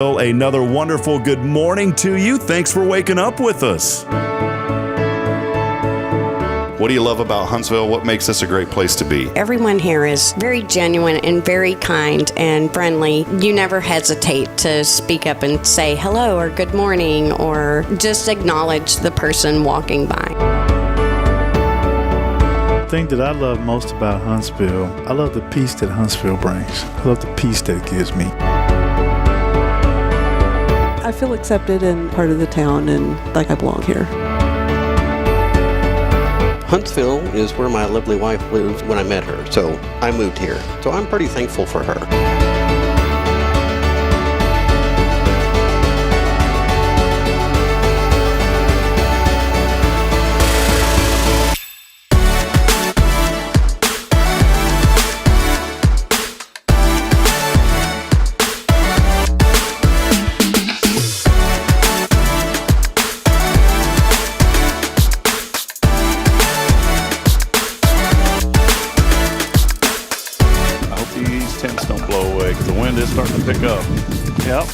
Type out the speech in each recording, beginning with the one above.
Another wonderful good morning to you. Thanks for waking up with us. What do you love about Huntsville? What makes this a great place to be? Everyone here is very genuine and very kind and friendly. You never hesitate to speak up and say hello or good morning or just acknowledge the person walking by. The thing that I love most about Huntsville, I love the peace that Huntsville brings. I love the peace that it gives me. I feel accepted and part of the town and like I belong here. Huntsville is where my lovely wife lived when I met her, so I moved here. So I'm pretty thankful for her. Starting to pick up. Yep.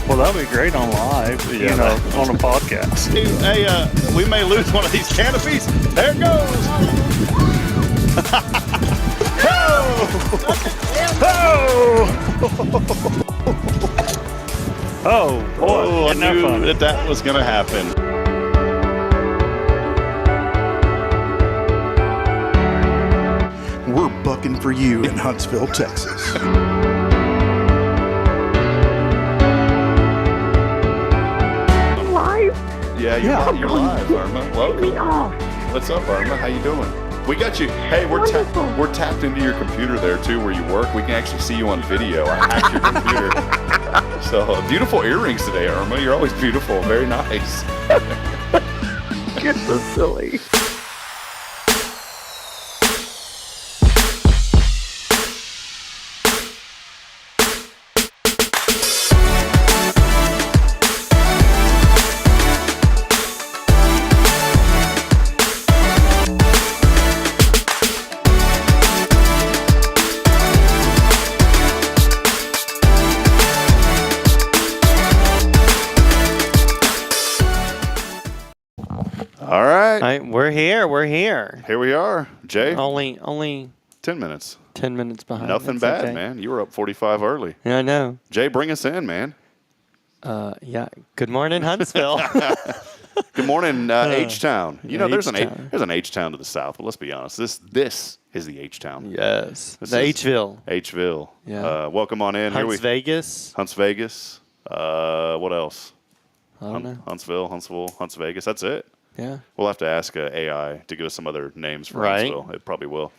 Well, that'll be great on live, on a podcast. Hey, we may lose one of these canopies. There it goes. Oh, boy. I knew that was going to happen. We're bucking for you in Huntsville, Texas. Yeah, you're live, Irma. Welcome. What's up, Irma? How you doing? We got you. Hey, we're tapped into your computer there too, where you work. We can actually see you on video. I hacked your computer. So beautiful earrings today, Irma. You're always beautiful. Very nice. You're so silly. All right. We're here. Here we are, Jay. Only 10 minutes. 10 minutes behind. Nothing That's bad, okay. man. You were up 45 early. Yeah, I know. Jay, bring us in, man. Yeah. Good morning, Huntsville. Good morning, H-Town. You know, there's H-Town. an H-Town to the south, but let's be honest. This is the H-Town. Yes. This The is H-ville. H-ville. Yeah. Welcome on in. Hunts Vegas. Hunts Vegas. What else? I don't know. Huntsville, Hunts Vegas. That's it. Yeah. We'll have to ask AI to give us some other names for Right. Huntsville. It probably will.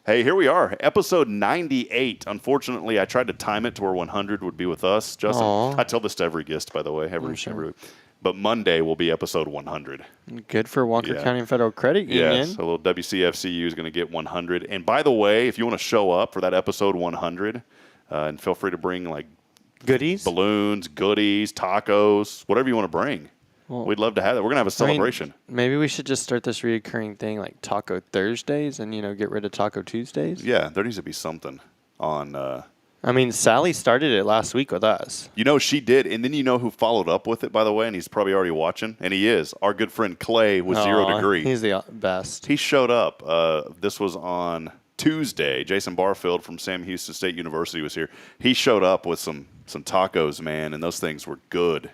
Hey, here we are, episode 98. Unfortunately, I tried to time it to where 100 would be with us, Justin. Aw. I tell this to every guest, by the way, every week. But Monday will be episode 100. Good for Walker Yeah. County Federal Credit Union. Yes, a little WCFCU is going to get 100. And by the way, if you want to show up for that episode 100, and feel free to bring like Goodies. balloons, goodies, tacos, whatever you want to bring. Well, We'd love to have that. We're going to have a celebration. Maybe we should just start this reoccurring thing like Taco Thursdays and, get rid of Taco Tuesdays. Yeah, there needs to be something on. I mean, Sally started it last week with us. She did. And then who followed up with it, by the way, and he's probably already watching. And he is. Our good friend Clay with 0 Degree. He's the best. He showed up. This was on Tuesday. Jason Barfield from Sam Houston State University was here. He showed up with some tacos, man, and those things were good.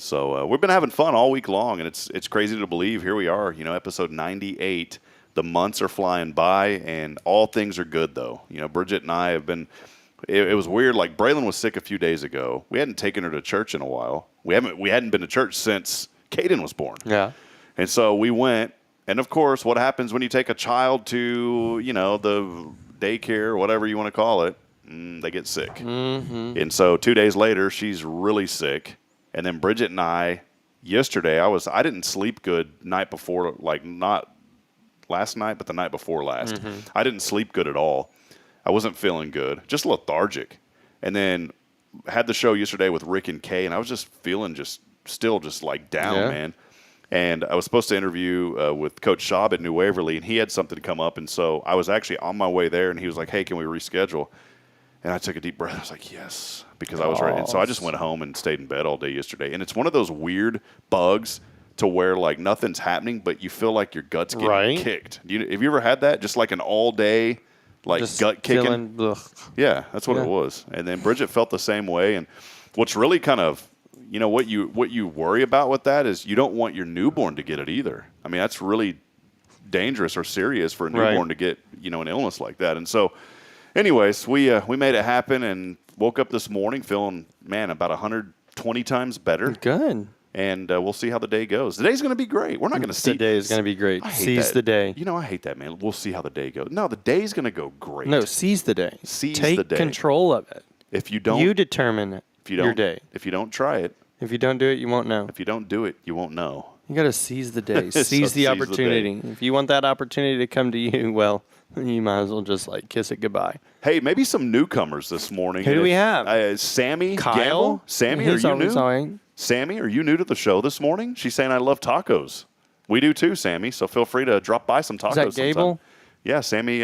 So we've been having fun all week long, and it's crazy to believe. Here we are, episode 98. The months are flying by, and all things are good, though. Bridget and I have been – it was weird. Like, Braylon was sick a few days ago. We hadn't taken her to church in a while. We hadn't been to church since Caden was born. Yeah. And so we went, and, of course, what happens when you take a child to, the daycare, whatever you want to call it, they get sick. Mm-hmm. And so 2 days later, she's really sick. And then Bridget and I, yesterday, I didn't sleep good night before, like not last night, but the night before last. Mm-hmm. I didn't sleep good at all. I wasn't feeling good, just lethargic. And then had the show yesterday with Rick and Kay, and I was just feeling still like down, man. And I was supposed to interview with Coach Schaub at New Waverly, and he had something come up. And so I was actually on my way there, and he was like, hey, can we reschedule? And I took a deep breath. I was like, yes, because I was ready. And so I just went home and stayed in bed all day yesterday. And it's one of those weird bugs to where like nothing's happening, but you feel like your gut's getting kicked. Have you ever had that? Just like an all day like just gut kicking? Yeah, that's what it was. And then Bridget felt the same way. And what's really kind of, what you worry about with that is you don't want your newborn to get it either. I mean, that's really dangerous or serious for a newborn to get, an illness like that. And so anyways, we made it happen and woke up this morning feeling, man, about 120 times better. Good. And we'll see how the day goes. The day's going to be great. We're not going to see. The day is going to be great. Seize the day. I hate that, man. We'll see how the day goes. No, the day's going to go great. No, seize the day. Take the day. Take control of it. If you don't, you determine it. Your day. If you don't try it. If you don't do it, you won't know. If you don't do it, you won't know. You got to seize the day. Seize the opportunity. If you want that opportunity to come to you, well, you might as well just kiss it goodbye. Hey, maybe some newcomers this morning. Who do we have? Sammy Kyle. Gamble? Sammy, are you new? Sorry. Sammy, are you new to the show this morning? She's saying, I love tacos. We do too, Sammy, so feel free to drop by some tacos sometime. Is that Gable? Yeah, Sammy,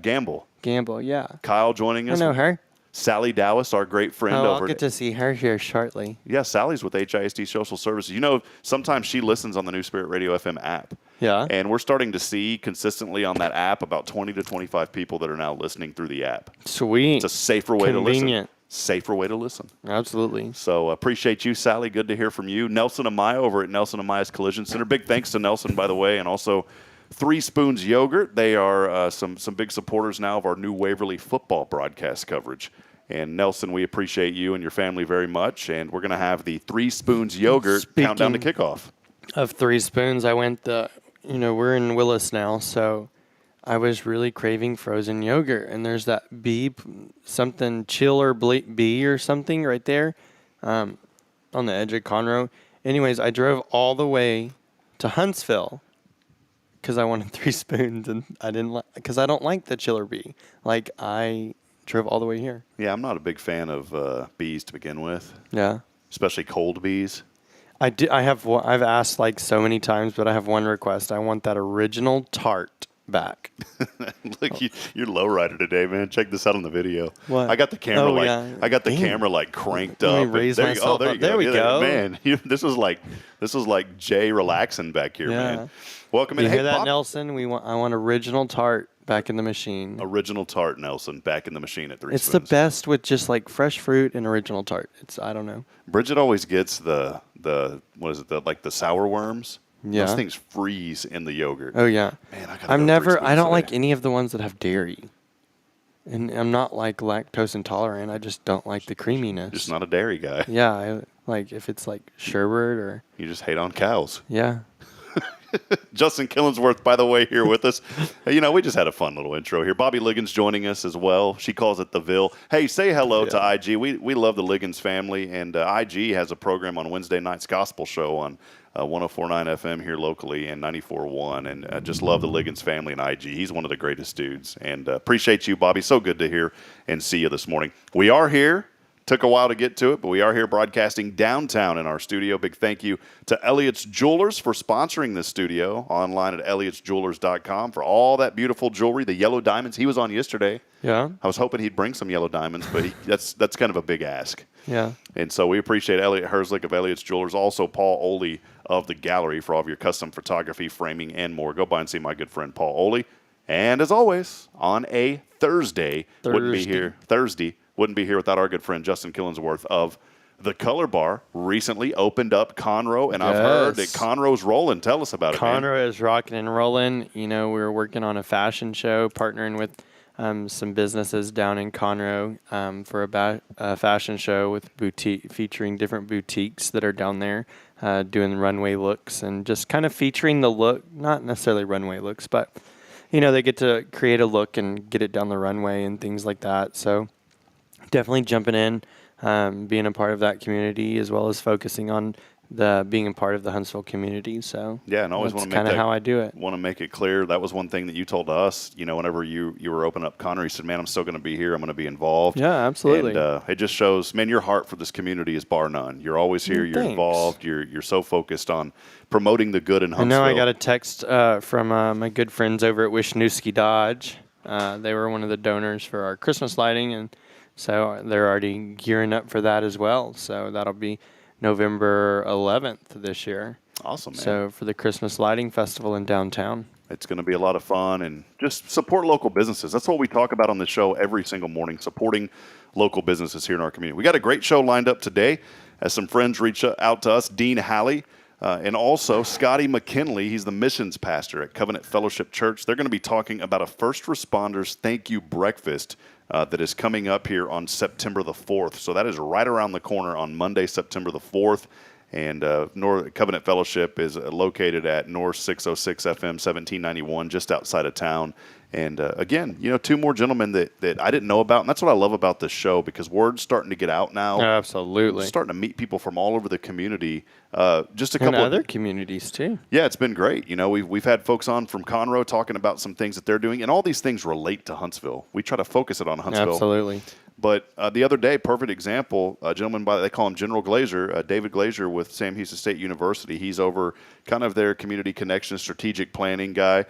Gamble. Gamble, yeah. Kyle joining us. I know her. Sally Dowis, our great friend over I'll get to see her here shortly. Yeah, Sally's with HISD Social Services. Sometimes she listens on the New Spirit Radio FM app. Yeah. And we're starting to see consistently on that app about 20 to 25 people that are now listening through the app. Sweet. It's a safer way to listen. Convenient. Safer way to listen. Absolutely. So appreciate you, Sally. Good to hear from you. Nelson Amaya over at Nelson Amaya's Collision Center. Big thanks to Nelson, by the way, and also 3 Spoons Yogurt. They are some big supporters now of our new Waverly football broadcast coverage. And Nelson, we appreciate you and your family very much. And we're going to have the 3 Spoons Yogurt countdown to kickoff. Of 3 Spoons, I went we're in Willis now, so I was really craving frozen yogurt. And there's that bee, something chill or bee or something right there on the edge of Conroe. Anyways, I drove all the way to Huntsville because I wanted 3 Spoons, and I didn't because I don't like the chiller bee. I drove all the way here. Yeah, I'm not a big fan of bees to begin with. Yeah. Especially cold bees. I've asked so many times, but I have one request. I want that original tart back. Look, you're lowrider today, man. Check this out on the video. What? I got the camera camera cranked up. Let me raise myself up. There we go. Man, this was like Jay relaxing back here, man. Welcome in. You Hey, hear that, Bob? Nelson? I want original tart back in the machine. Original tart, Nelson, back in the machine at 3 It's Spoons. the best with just fresh fruit and original tart. I don't know. Bridget always gets the what is it? The sour worms. Yeah. Those things freeze in the yogurt. Oh yeah. Man, I don't like any of the ones that have dairy. And I'm not lactose intolerant. I just don't like the creaminess. Just not a dairy guy. Yeah, if it's sherbet or. You just hate on cows. Yeah. Justin Killingsworth, by the way, here with us. We just had a fun little intro here. Bobby Liggins joining us as well. She calls it the Ville. Hey, say hello to IG. We love the Liggins family, and IG has a program on Wednesday night's gospel show on 104.9 FM here locally and 94.1, and I just love the Liggins family and IG. He's one of the greatest dudes, and appreciate you, Bobby. So good to hear and see you this morning. We are here. Took a while to get to it, but we are here broadcasting downtown in our studio. Big thank you to Elliott's Jewelers for sponsoring this studio, online at elliotsjewelers.com for all that beautiful jewelry, the yellow diamonds. He was on yesterday. Yeah. I was hoping he'd bring some yellow diamonds, but that's kind of a big ask. Yeah. And so we appreciate Elliot Herzlich of Elliott's Jewelers, also Paul Oley of the Gallery for all of your custom photography, framing, and more. Go by and see my good friend Paul Oley. And as always, on a Thursday. Wouldn't be here without our good friend Justin Killingsworth of the Color Bar. Recently opened up Conroe, and I've heard that Conroe's rolling. Tell us about it, man. Conroe is rocking and rolling. We're working on a fashion show, partnering with some businesses down in Conroe for a fashion show with featuring different boutiques that are down there doing runway looks and just kind of featuring the look, not necessarily runway looks, but, they get to create a look and get it down the runway and things like that. So definitely jumping in, being a part of that community, as well as focusing on being a part of the Huntsville community. So yeah, and always want to make kind of how I do it. Want to make it clear that was one thing that you told us. Whenever you were opening up Conroe, you said, "Man, I'm still going to be here. I'm going to be involved." Yeah, absolutely. And it just shows, man, your heart for this community is bar none. You're always here. You're involved. You're so focused on promoting the good in Huntsville. I know I got a text from my good friends over at Wisniewski Dodge. They were one of the donors for our Christmas lighting, and So they're already gearing up for that as well. So that'll be November 11th this year. Awesome, man. So for the Christmas Lighting Festival in downtown. It's going to be a lot of fun, and just support local businesses. That's what we talk about on the show every single morning, supporting local businesses here in our community. We got a great show lined up today as some friends reach out to us, Dean Halley, and also Scotty McKinley. He's the missions pastor at Covenant Fellowship Church. They're going to be talking about a first responders thank you breakfast that is coming up here on September the 4th. So that is right around the corner on Monday, September the 4th. And Covenant Fellowship is located at North 606 FM 1791, just outside of town. And again, two more gentlemen that I didn't know about. And that's what I love about this show, because word's starting to get out now. Absolutely. We're starting to meet people from all over the community. Just a and couple other communities too. Yeah, it's been great. We've had folks on from Conroe talking about some things that they're doing, and all these things relate to Huntsville. We try to focus it on Huntsville. Absolutely. But the other day, perfect example, a gentleman they call him General Glazer, David Glazer with Sam Houston State University. He's over kind of their community connection, strategic planning guy.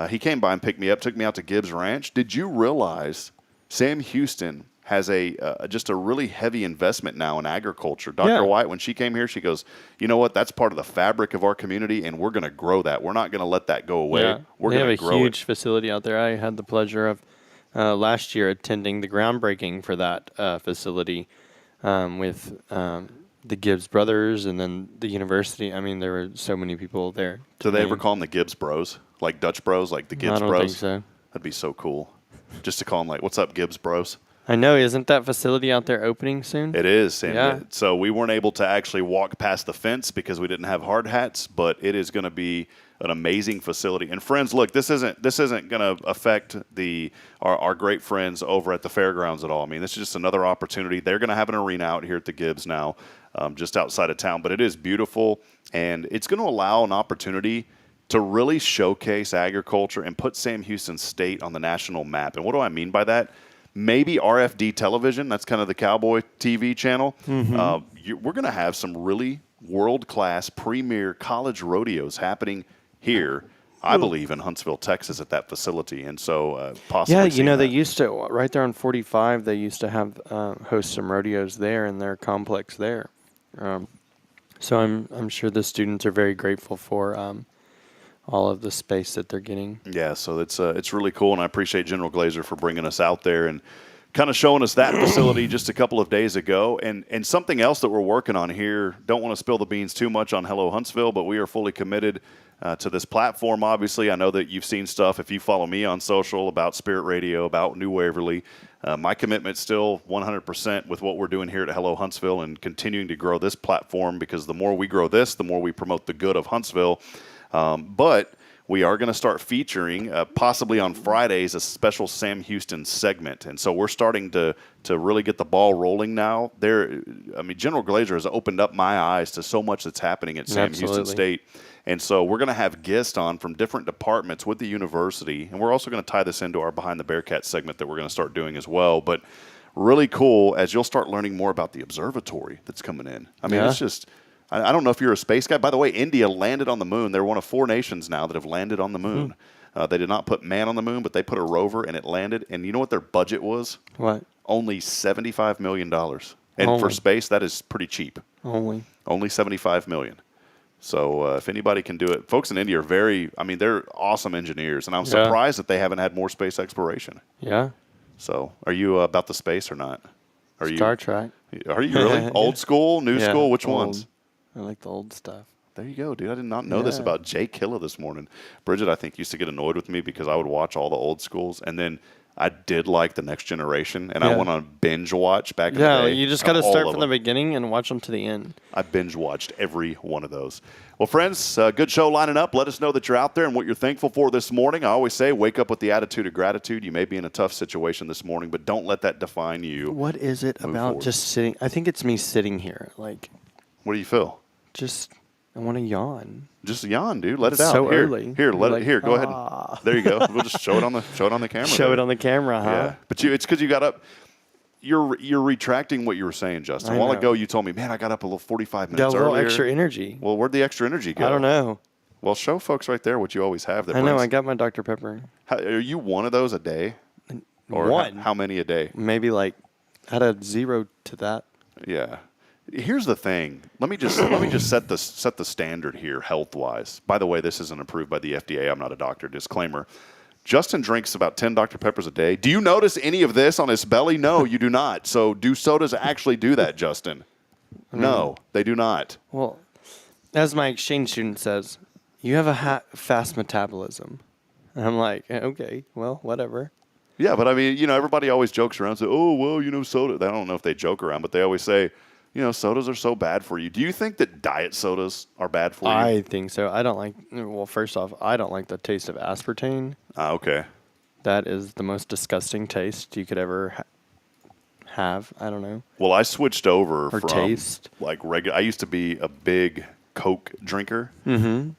He came by and picked me up, took me out to Gibbs Ranch. Did you realize Sam Houston has just a really heavy investment now in agriculture? Dr. White, when she came here, she goes, you know what? That's part of the fabric of our community, and we're going to grow that. We're not going to let that go away. Yeah. We're going to grow it. They have a huge facility out there. I had the pleasure of last year attending the groundbreaking for that facility with the Gibbs brothers and then the university. I mean, there were so many people there. Do they ever call them the Gibbs bros? Like Dutch bros, like the Gibbs I don't bros? think so. That'd be so cool. Just to call them like, what's up, Gibbs bros? I know. Isn't that facility out there opening soon? It is. And Yeah. so we weren't able to actually walk past the fence because we didn't have hard hats, but it is going to be an amazing facility. And friends, look, this isn't going to affect our great friends over at the fairgrounds at all. I mean, this is just another opportunity. They're going to have an arena out here at the Gibbs now, just outside of town. But it is beautiful, and it's going to allow an opportunity to really showcase agriculture and put Sam Houston State on the national map. And what do I mean by that? Maybe RFD television, that's kind of the cowboy TV channel. Mm-hmm. We're going to have some really world-class premier college rodeos happening here, I believe, in Huntsville, Texas, at that facility. And so possibly they used to, right there on 45, they used to have host some rodeos there in their complex there. So I'm sure the students are very grateful for all of the space that they're getting. Yeah, so it's really cool, and I appreciate General Glazer for bringing us out there and kind of showing us that facility just a couple of days ago. And something else that we're working on here, don't want to spill the beans too much on Hello Huntsville, but we are fully committed to this platform. Obviously, I know that you've seen stuff, if you follow me on social, about Spirit Radio, about New Waverly. My commitment's still 100% with what we're doing here at Hello Huntsville and continuing to grow this platform, because the more we grow this, the more we promote the good of Huntsville. But we are going to start featuring, possibly on Fridays, a special Sam Houston segment. And so we're starting to really get the ball rolling now. General Glazer has opened up my eyes to so much that's happening at Sam Houston State. And so we're going to have guests on from different departments with the university. And we're also going to tie this into our Behind the Bearcat segment that we're going to start doing as well. But really cool, as you'll start learning more about the observatory that's coming in. I mean, it's just... I don't know if you're a space guy. By the way, India landed on the moon. They're one of 4 nations now that have landed on the moon. They did not put man on the moon, but they put a rover, and it landed. And you know what their budget was? What? Only $75 million. And for space, that is pretty cheap. Only $75 million. So if anybody can do it. Folks in India are they're awesome engineers. And I'm surprised that they haven't had more space exploration. Yeah. So are you about the space or not? Star Trek. Are you really? Old school, new school? Which ones? I like the old stuff. There you go, dude. I did not know this about Jay Killa this morning. Bridget, I think, used to get annoyed with me because I would watch all the old schools, and then I did like The Next Generation, and I went on binge watch back in the day. Yeah, you just got to start from the beginning and watch them to the end. I binge watched every one of those. Well, friends, good show lining up. Let us know that you're out there and what you're thankful for this morning. I always say, wake up with the attitude of gratitude. You may be in a tough situation this morning, but don't let that define you. What is it about just sitting? I think it's me sitting here. Like, what do you feel? I want to yawn. Just yawn, dude. Let it out. So here, early. Here, go ahead. There you go. We'll just show it on the camera. Show it on the camera, huh? Yeah. But it's because you got up. You're retracting what you were saying, Justin. A while ago, you told me, man, I got up a little 45 minutes earlier. Got a little extra energy. Well, where'd the extra energy go? I don't know. Well, show folks right there what you always have. I know. I got my Dr. Pepper. Are you one of those a day? Or one? How many a day? Maybe like Add a 0 to that. Yeah. Here's the thing. Let me just set the standard here health wise. By the way, this isn't approved by the FDA. I'm not a doctor. Disclaimer. Justin drinks about 10 Dr. Peppers a day. Do you notice any of this on his belly? No, you do not. So do sodas actually do that, Justin? No, they do not. Well, as my exchange student says, you have a fast metabolism. And I'm like, okay, well, whatever. Yeah, but I mean, everybody always jokes around and say, oh, well, soda. I don't know if they joke around, but they always say, sodas are so bad for you. Do you think that diet sodas are bad for you? I think so. I don't like, well, first off, I don't like the taste of aspartame. Okay. That is the most disgusting taste you could ever have. I don't know. Well, I switched over Or from taste. like regular. I used to be a big Coke drinker,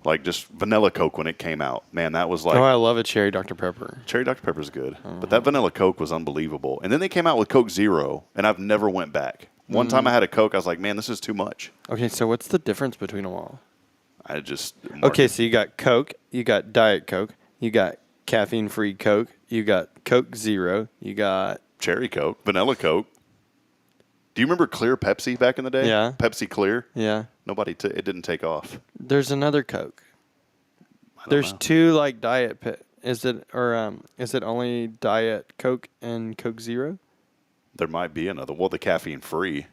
like just vanilla Coke when it came out. Man, that was like I love a cherry Dr. Pepper. cherry Dr. Pepper's good, but that vanilla Coke was unbelievable. And then they came out with Coke Zero, and I've never went back. One time I had a Coke, I was like, man, this is too much. Okay, so what's the difference between them all? I just Okay, so you got Coke, you got Diet Coke, you got caffeine-free Coke, you got Coke Zero, you got cherry Coke, vanilla Coke. Do you remember Clear Pepsi back in the day? Yeah. Pepsi Clear. yeah. It didn't take off. There's another Coke. I don't There's know. two like Diet. Is it only Diet Coke and Coke Zero? There might be another. Well, the caffeine free.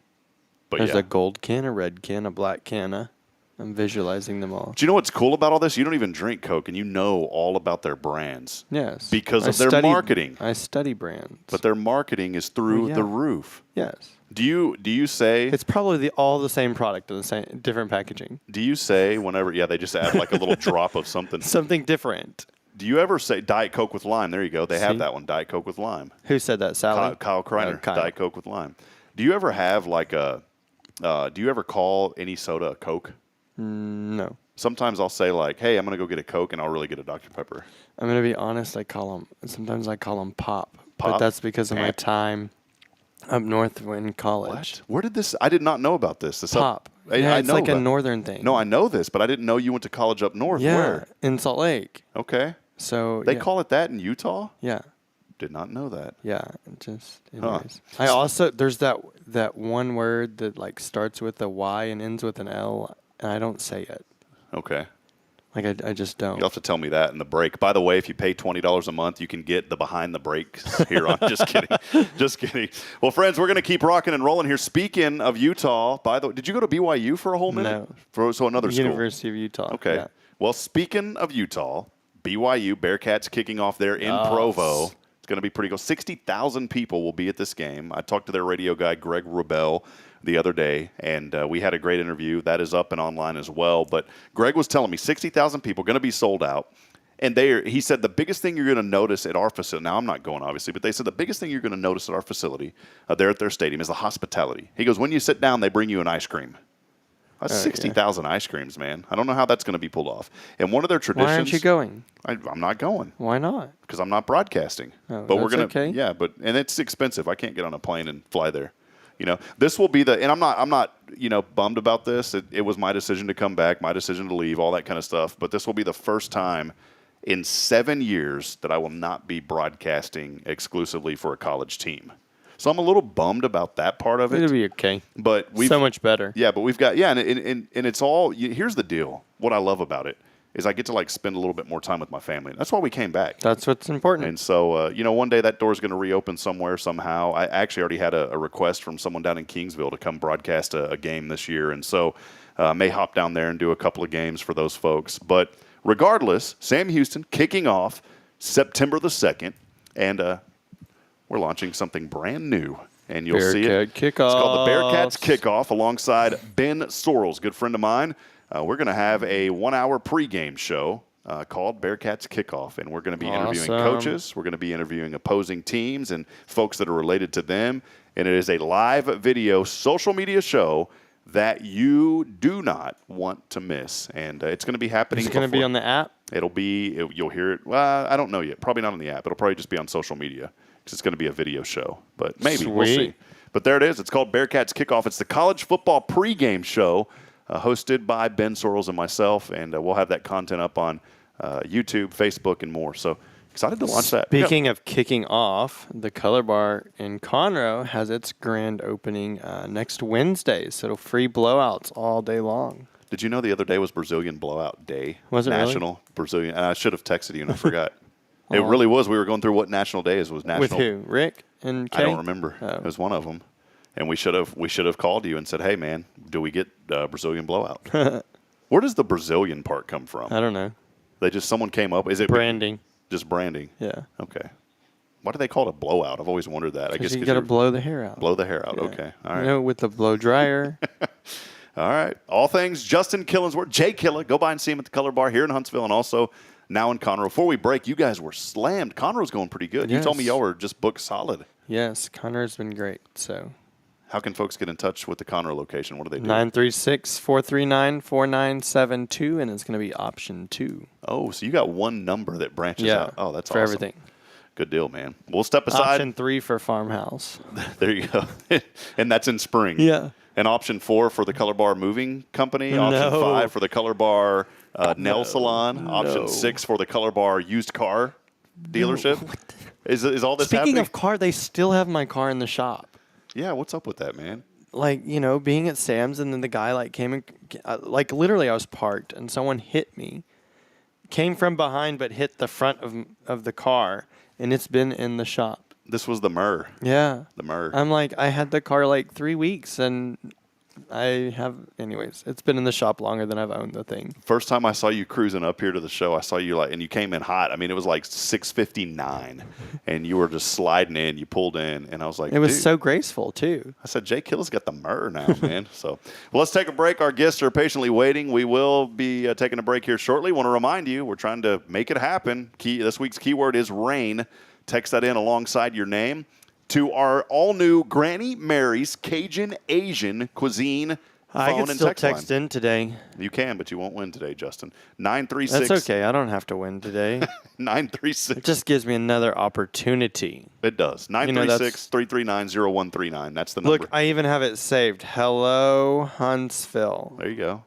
But There's yeah. a gold can, a red can, a black can. I'm visualizing them all. Do you know what's cool about all this? You don't even drink Coke, and you know all about their brands. Yes. Because of their marketing. I study brands. But their marketing is through Well, yeah. the roof. yes. Do you say It's probably all the same product in the same different packaging. whenever they just add like a little drop of something. Something different. Do you ever say Diet Coke with lime? There you go. They have See? that one, Diet Coke with lime. Who said that? Sally? Kyle Kreiner, Oh, Kyle. Diet Coke with lime. Do you ever have like do you ever call any soda a Coke? No. Sometimes I'll say like, hey, I'm going to go get a Coke, and I'll really get a Dr. Pepper. I'm gonna be honest. Sometimes I call them Pop. But Pop? that's because of my Eh. time up north in college. Where did this? I did not know about this. Pop. I It's know like a about- northern thing. No, I know this, but I didn't know you went to college up north. Yeah, Where? in Salt Lake. Okay. So They yeah. call it that in Utah? Yeah. Did not know that. Yeah, anyways. I also there's that one word that like starts with a Y and ends with an L, and I don't say it. Okay. Like I just don't. You'll have to tell me that in the break. By the way, if you pay $20 a month, you can get the behind the brakes here on. Just kidding. Just kidding. Well, friends, we're going to keep rocking and rolling here. Speaking of Utah, by the way, did you go to BYU for a whole minute? No. So another school. University of Utah. Okay. Yeah. Well, speaking of Utah, BYU Bearcats kicking off there in Provo. It's going to be pretty cool. 60,000 people will be at this game. I talked to their radio guy, Greg Rubel, the other day, and we had a great interview. That is up and online as well. But Greg was telling me 60,000 people going to be sold out. And he said the biggest thing you're going to notice at our facility, now I'm not going obviously, but they said the biggest thing you're going to notice at our facility there at their stadium is the hospitality. He goes, when you sit down, they bring you an ice cream. That's 60,000 ice creams, man. I don't know how that's going to be pulled off. And one of their traditions. Why aren't you going? I'm not going Why not? because I'm not broadcasting. Oh, but we're that's gonna, okay. yeah. But and it's expensive. I can't get on a plane and fly there. This will be and I'm not bummed about this. It was my decision to come back, my decision to leave, all that kind of stuff. But this will be the first time in 7 years that I will not be broadcasting exclusively for a college team. So I'm a little bummed about that part of it. It'll be okay. But So much better. Yeah, but we've got and it's all. Here's the deal. What I love about it is I get to like spend a little bit more time with my family. That's why we came back. That's what's important. And so one day that door is going to reopen somewhere somehow. I actually already had a request from someone down in Kingsville to come broadcast a game this year, and so may hop down there and do a couple of games for those folks. But regardless, Sam Houston kicking off September the 2nd, and we're launching something brand new, and you'll see it. Bearcat It's called the Kickoffs. Bearcats Kickoff alongside Ben Sorrells, good friend of mine. We're going to have a 1-hour pregame show called Bearcats Kickoff, and we're going to be interviewing Awesome. coaches. We're going to be interviewing opposing teams and folks that are related to them, and it is a live video social media show that you do not want to miss, and it's going to be happening. Is it going to be on the app? You'll hear it. Well, I don't know yet. Probably not on the app. It'll probably just be on social media because it's going to be a video show. But maybe we'll see. Sweet. But there it is. It's called Bearcats Kickoff. It's the college football pregame show hosted by Ben Sorrells and myself, and we'll have that content up on YouTube, Facebook, and more. So Excited to launch that. Speaking of kicking off, the Color Bar in Conroe has its grand opening next Wednesday. So free blowouts all day long. Did you know the other day was Brazilian Blowout Day? Was it really? National Brazilian. I should have texted you and I forgot. It really was. We were going through what national day is. Was national. With who? Rick and Kay? I don't remember. Oh. It was one of them. And we should have called you and said, hey, man, do we get Brazilian Blowout? Where does the Brazilian part come from? I don't know. Someone came up. Is it Branding. Just branding? Yeah. Okay. Why do they call it a blowout? I've always wondered that. I guess you got to blow the hair out. blow the hair out. Yeah. Okay. All right. You know, with the blow dryer. All right. All things Justin Killingsworth, Jay Killa. Go by and see him at the Color Bar here in Huntsville and also now in Conroe. Before we break, you guys were slammed. Conroe's going pretty good. You told me Yes. y'all were just booked solid. Yes, Conroe's been great. So How can folks get in touch with the Conroe location? What do they do? 936-439-4972, and it's going to be option 2. Oh, so you got one number that branches out. Oh, that's for awesome. everything. Good deal, man. We'll step aside. Option 3 for farmhouse. There you go. And that's in spring. Yeah. And option 4 for the Color Bar Moving Company. Option No. 5 for the Color Bar Nail Salon. Option 6 for the Color Bar Used Car Dealership. Is all this Speaking happening? of car, they still have my car in the shop. Yeah, what's up with that, man? Like, you know, being at Sam's and then the guy like came and like literally I was parked and someone hit me. Came from behind but hit the front of the car and it's been in the shop. This was the Myrrh. Yeah. The Myrrh. I'm like, I had the car like 3 weeks and anyways, it's been in the shop longer than I've owned the thing. First time I saw you cruising up here to the show, I saw you and you came in hot. I mean, it was like 6:59 and you were just sliding in, you pulled in and I was like, It was dude. so graceful too. I said, Jay Killa's got the Myrrh now, man. So, well, let's take a break. Our guests are patiently waiting. We will be taking a break here shortly. Want to remind you, we're trying to make it happen. This week's keyword is rain. Text that in alongside your name to our all-new Granny Mary's Cajun Asian Cuisine I phone can and still text text line. in today. You can, but you won't win today, Justin. 936. That's okay. I don't have to win today. 936. It just gives me another opportunity. It does. 936-339-0139. That's the number. Look, I even have it saved. Hello, Huntsville. There you go.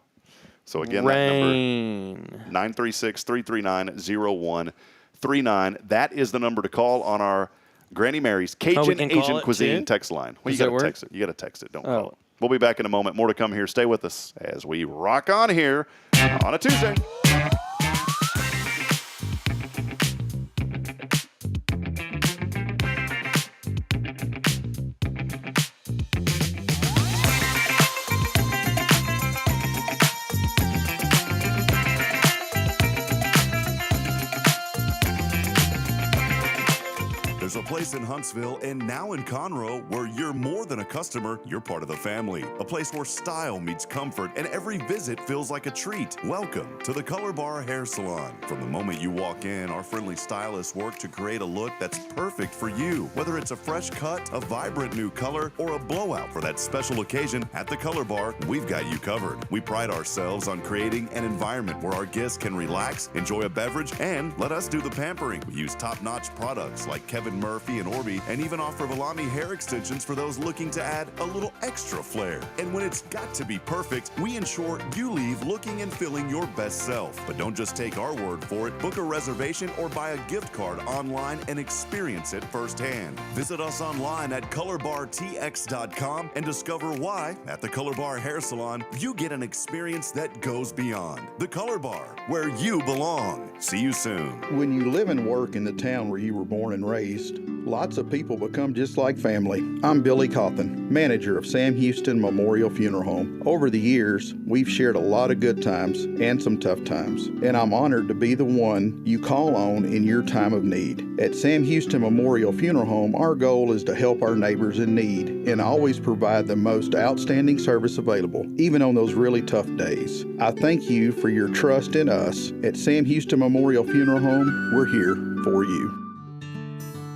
So again, that Rain. number 936-339-0139. That is the number to call on our Granny Mary's Cajun can call Asian it Cuisine too? text line. Well, Does you that got to work? text it. You got to text it. Don't call Oh. it. We'll be back in a moment. More to come here. Stay with us as we rock on here on a Tuesday. There's a place in Huntsville and now in Conroe where you're more than a customer, you're part of the family. A place where style meets comfort and every visit feels like a treat. Welcome to the Color Bar Hair Salon. From the moment you walk in, our friendly stylists work to create a look that's perfect for you. Whether it's a fresh cut, a vibrant new color, or a blowout for that special occasion, at the Color Bar, we've got you covered. We pride ourselves on creating an environment where our guests can relax, enjoy a beverage, and let us do the pampering. We use top-notch products like Kevin Murphy and Orby, and even offer Valami hair extensions for those looking to add a little extra flair. And when it's got to be perfect, we ensure you leave looking and feeling your best self. But don't just take our word for it. Book a reservation or buy a gift card online and experience it firsthand. Visit us online at colorbartx.com and discover why, at the Color Bar Hair Salon, you get an experience that goes beyond. The Color Bar, where you belong. See you soon. When you live and work in the town where you were born and raised, lots of people become just like family. I'm Billy Cawthon, manager of Sam Houston Memorial Funeral Home. Over the years, we've shared a lot of good times and some tough times, and I'm honored to be the one you call on in your time of need. At Sam Houston Memorial Funeral Home, our goal is to help our neighbors in need and always provide the most outstanding service available, even on those really tough days. I thank you for your trust in us. At Sam Houston Memorial Funeral Home, we're here for you.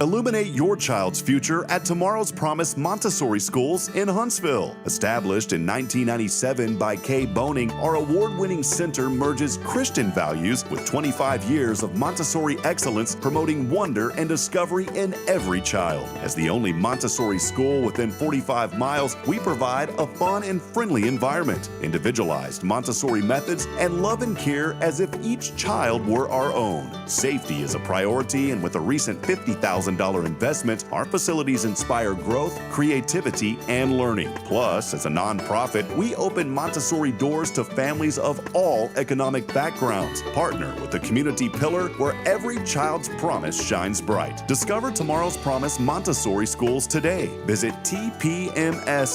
Illuminate your child's future at Tomorrow's Promise Montessori Schools in Huntsville. Established in 1997 by Kay Boning, our award-winning center merges Christian values with 25 years of Montessori excellence, promoting wonder and discovery in every child. As the only Montessori school within 45 miles, we provide a fun and friendly environment, individualized Montessori methods, and love and care as if each child were our own. Safety is a priority, and with a recent $50,000 investment, our facilities inspire growth, creativity, and learning. Plus, as a nonprofit, we open Montessori doors to families of all economic backgrounds. Partner with the community pillar where every child's promise shines bright. Discover Tomorrow's Promise Montessori Schools today. Visit tpms.life.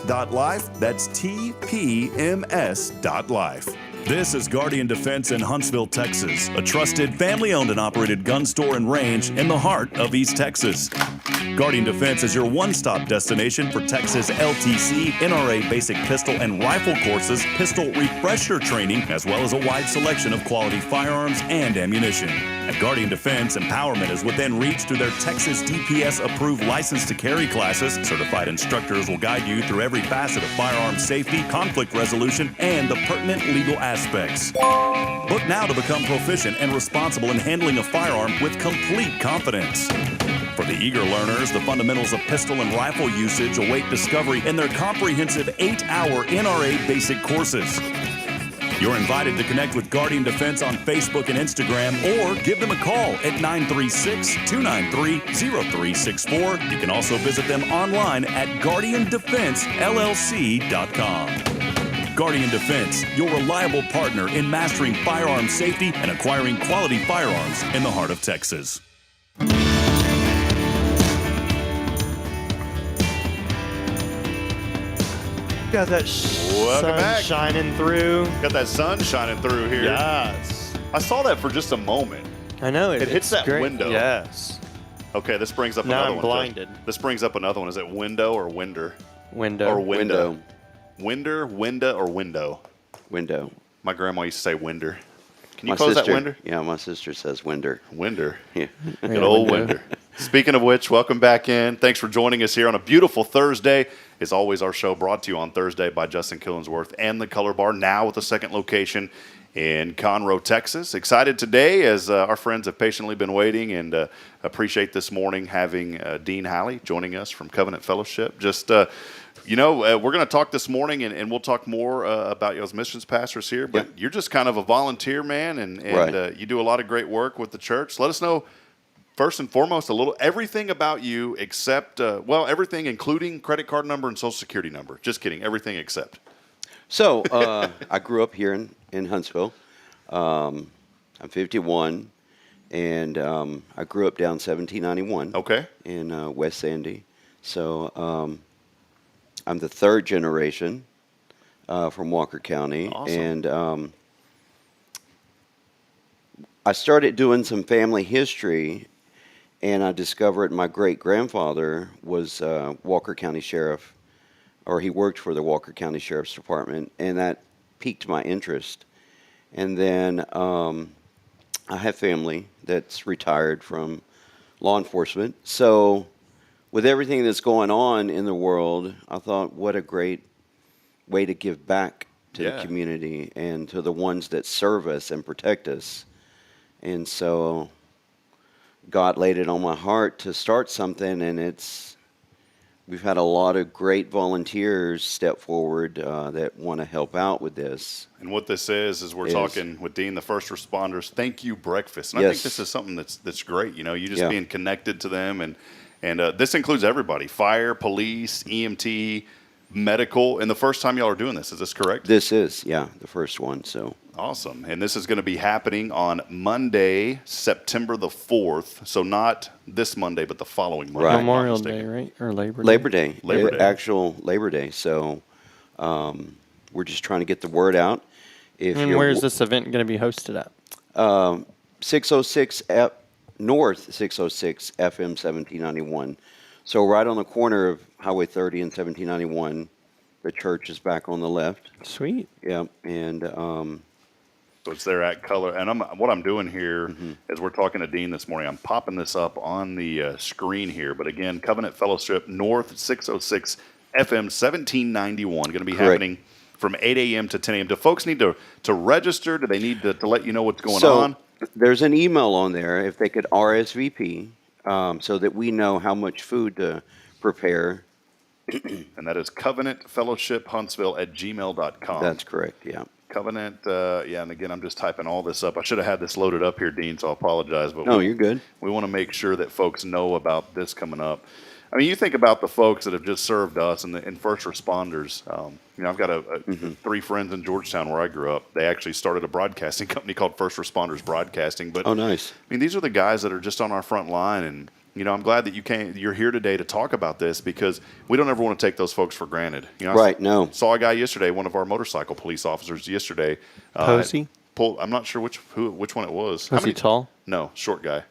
That's tpms.life. This is Guardian Defense in Huntsville, Texas, a trusted family-owned and operated gun store and range in the heart of East Texas. Guardian Defense is your one-stop destination for Texas LTC, NRA basic pistol and rifle courses, pistol refresher training, as well as a wide selection of quality firearms and ammunition. At Guardian Defense, empowerment is within reach through their Texas DPS-approved license to carry classes. Certified instructors will guide you through every facet of firearm safety, conflict resolution, and the pertinent legal aspects. Book now to become proficient and responsible in handling a firearm with complete confidence. For the eager learners, the fundamentals of pistol and rifle usage await discovery in their comprehensive 8-hour NRA basic courses. You're invited to connect with Guardian Defense on Facebook and Instagram, or give them a call at 936-293-0364. You can also visit them online at guardiandefensellc.com. Guardian Defense, your reliable partner in mastering firearm safety and acquiring quality firearms in the heart of Texas. Got that sun back. shining through. Got that sun shining through here. Yes. I saw that for just a moment. I know. It hits that great. window. Yes. Okay, this brings up Now another I'm one. blinded. This brings up another one. Is it window or winder? Window. Or window. Winder, winda, or window? Window. My grandma used to say winder. Can you My close sister, that winder? Yeah, my sister says winder. Winder. Yeah. Good old winder. Speaking of which, welcome back in. Thanks for joining us here on a beautiful Thursday. As always, our show brought to you on Thursday by Justin Killingsworth and the Color Bar, now with a second location in Conroe, Texas. Excited today as our friends have patiently been waiting, and appreciate this morning having Dean Halley joining us from Covenant Fellowship. Just, we're going to talk this morning, and we'll talk more about you as missions pastors here, but you're just kind of a volunteer, man, and Right. You do a lot of great work with the church. Let us know, first and foremost, everything about you except, everything including credit card number and social security number. Just kidding, everything except. So I grew up here in Huntsville. I'm 51, and I grew up down 1791 Okay. in West Sandy. So I'm the third generation from Walker County. Awesome. And I started doing some family history, and I discovered my great-grandfather was Walker County Sheriff, or he worked for the Walker County Sheriff's Department, and that piqued my interest. And then I have family that's retired from law enforcement. So with everything that's going on in the world, I thought, what a great way to give back to the community and to the ones that serve us and protect us. And so God laid it on my heart to start something, and we've had a lot of great volunteers step forward that want to help out with this. And what this is we're talking with Dean, the first responders, thank you breakfast. And I think this is something that's great. You just being connected to them. And this includes everybody, fire, police, EMT, medical. And the first time y'all are doing this, is this correct? This is, the first one. So awesome. And this is going to be happening on Monday, September the 4th. So not this Monday, but the following Monday. Right. Memorial Day, right? Or Labor Day? Labor Day. Labor Day. Actual Labor Day. So we're just trying to get the word out. And where is this event going to be hosted at? 606 North 606 FM 1791. So right on the corner of Highway 30 and 1791. The church is back on the left. Sweet. Yeah, and So it's there at Color. And what I'm doing here is we're talking to Dean this morning. I'm popping this up on the screen here. But again, Covenant Fellowship North 606 FM 1791. Going to be happening from 8 a.m. to 10 a.m. Do folks need to register? Do they need to let you know what's going on? There's an email on there if they could RSVP so that we know how much food to prepare. And that is Covenant Fellowship Huntsville at gmail.com. That's correct, yeah. Covenant, and again, I'm just typing all this up. I should have had this loaded up here, Dean, so I apologize. But no, you're good. We want to make sure that folks know about this coming up. I mean, you think about the folks that have just served us and first responders. I've got 3 friends in Georgetown where I grew up. They actually started a broadcasting company called First Responders Broadcasting. But oh, nice. I mean, these are the guys that are just on our front line, and I'm glad that you're here today to talk about this because we don't ever want to take those folks for granted. Right, no. Saw a guy yesterday, one of our motorcycle police officers yesterday. Posey? I'm not sure which one it was. Was he tall? No, short guy.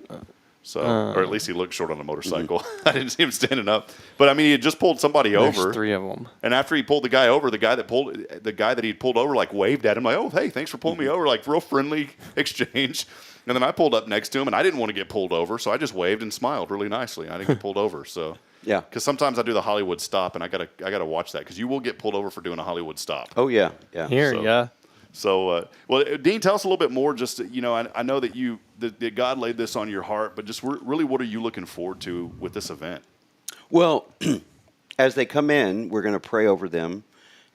Or at least he looked short on a motorcycle. I didn't see him standing up. But I mean, he had just pulled somebody over. There's 3 of them. And after he pulled the guy over, the guy that he'd pulled over like waved at him like, "Oh, hey, thanks for pulling me over." Like real friendly exchange. And then I pulled up next to him, and I didn't want to get pulled over, so I just waved and smiled really nicely. I didn't get pulled over, so yeah. Because sometimes I do the Hollywood stop, and I gotta watch that because you will get pulled over for doing a Hollywood stop. Oh yeah. Yeah. So, well, Dean, tell us a little bit more. Just I know that God laid this on your heart, but just really, what are you looking forward to with this event? Well, as they come in, we're going to pray over them,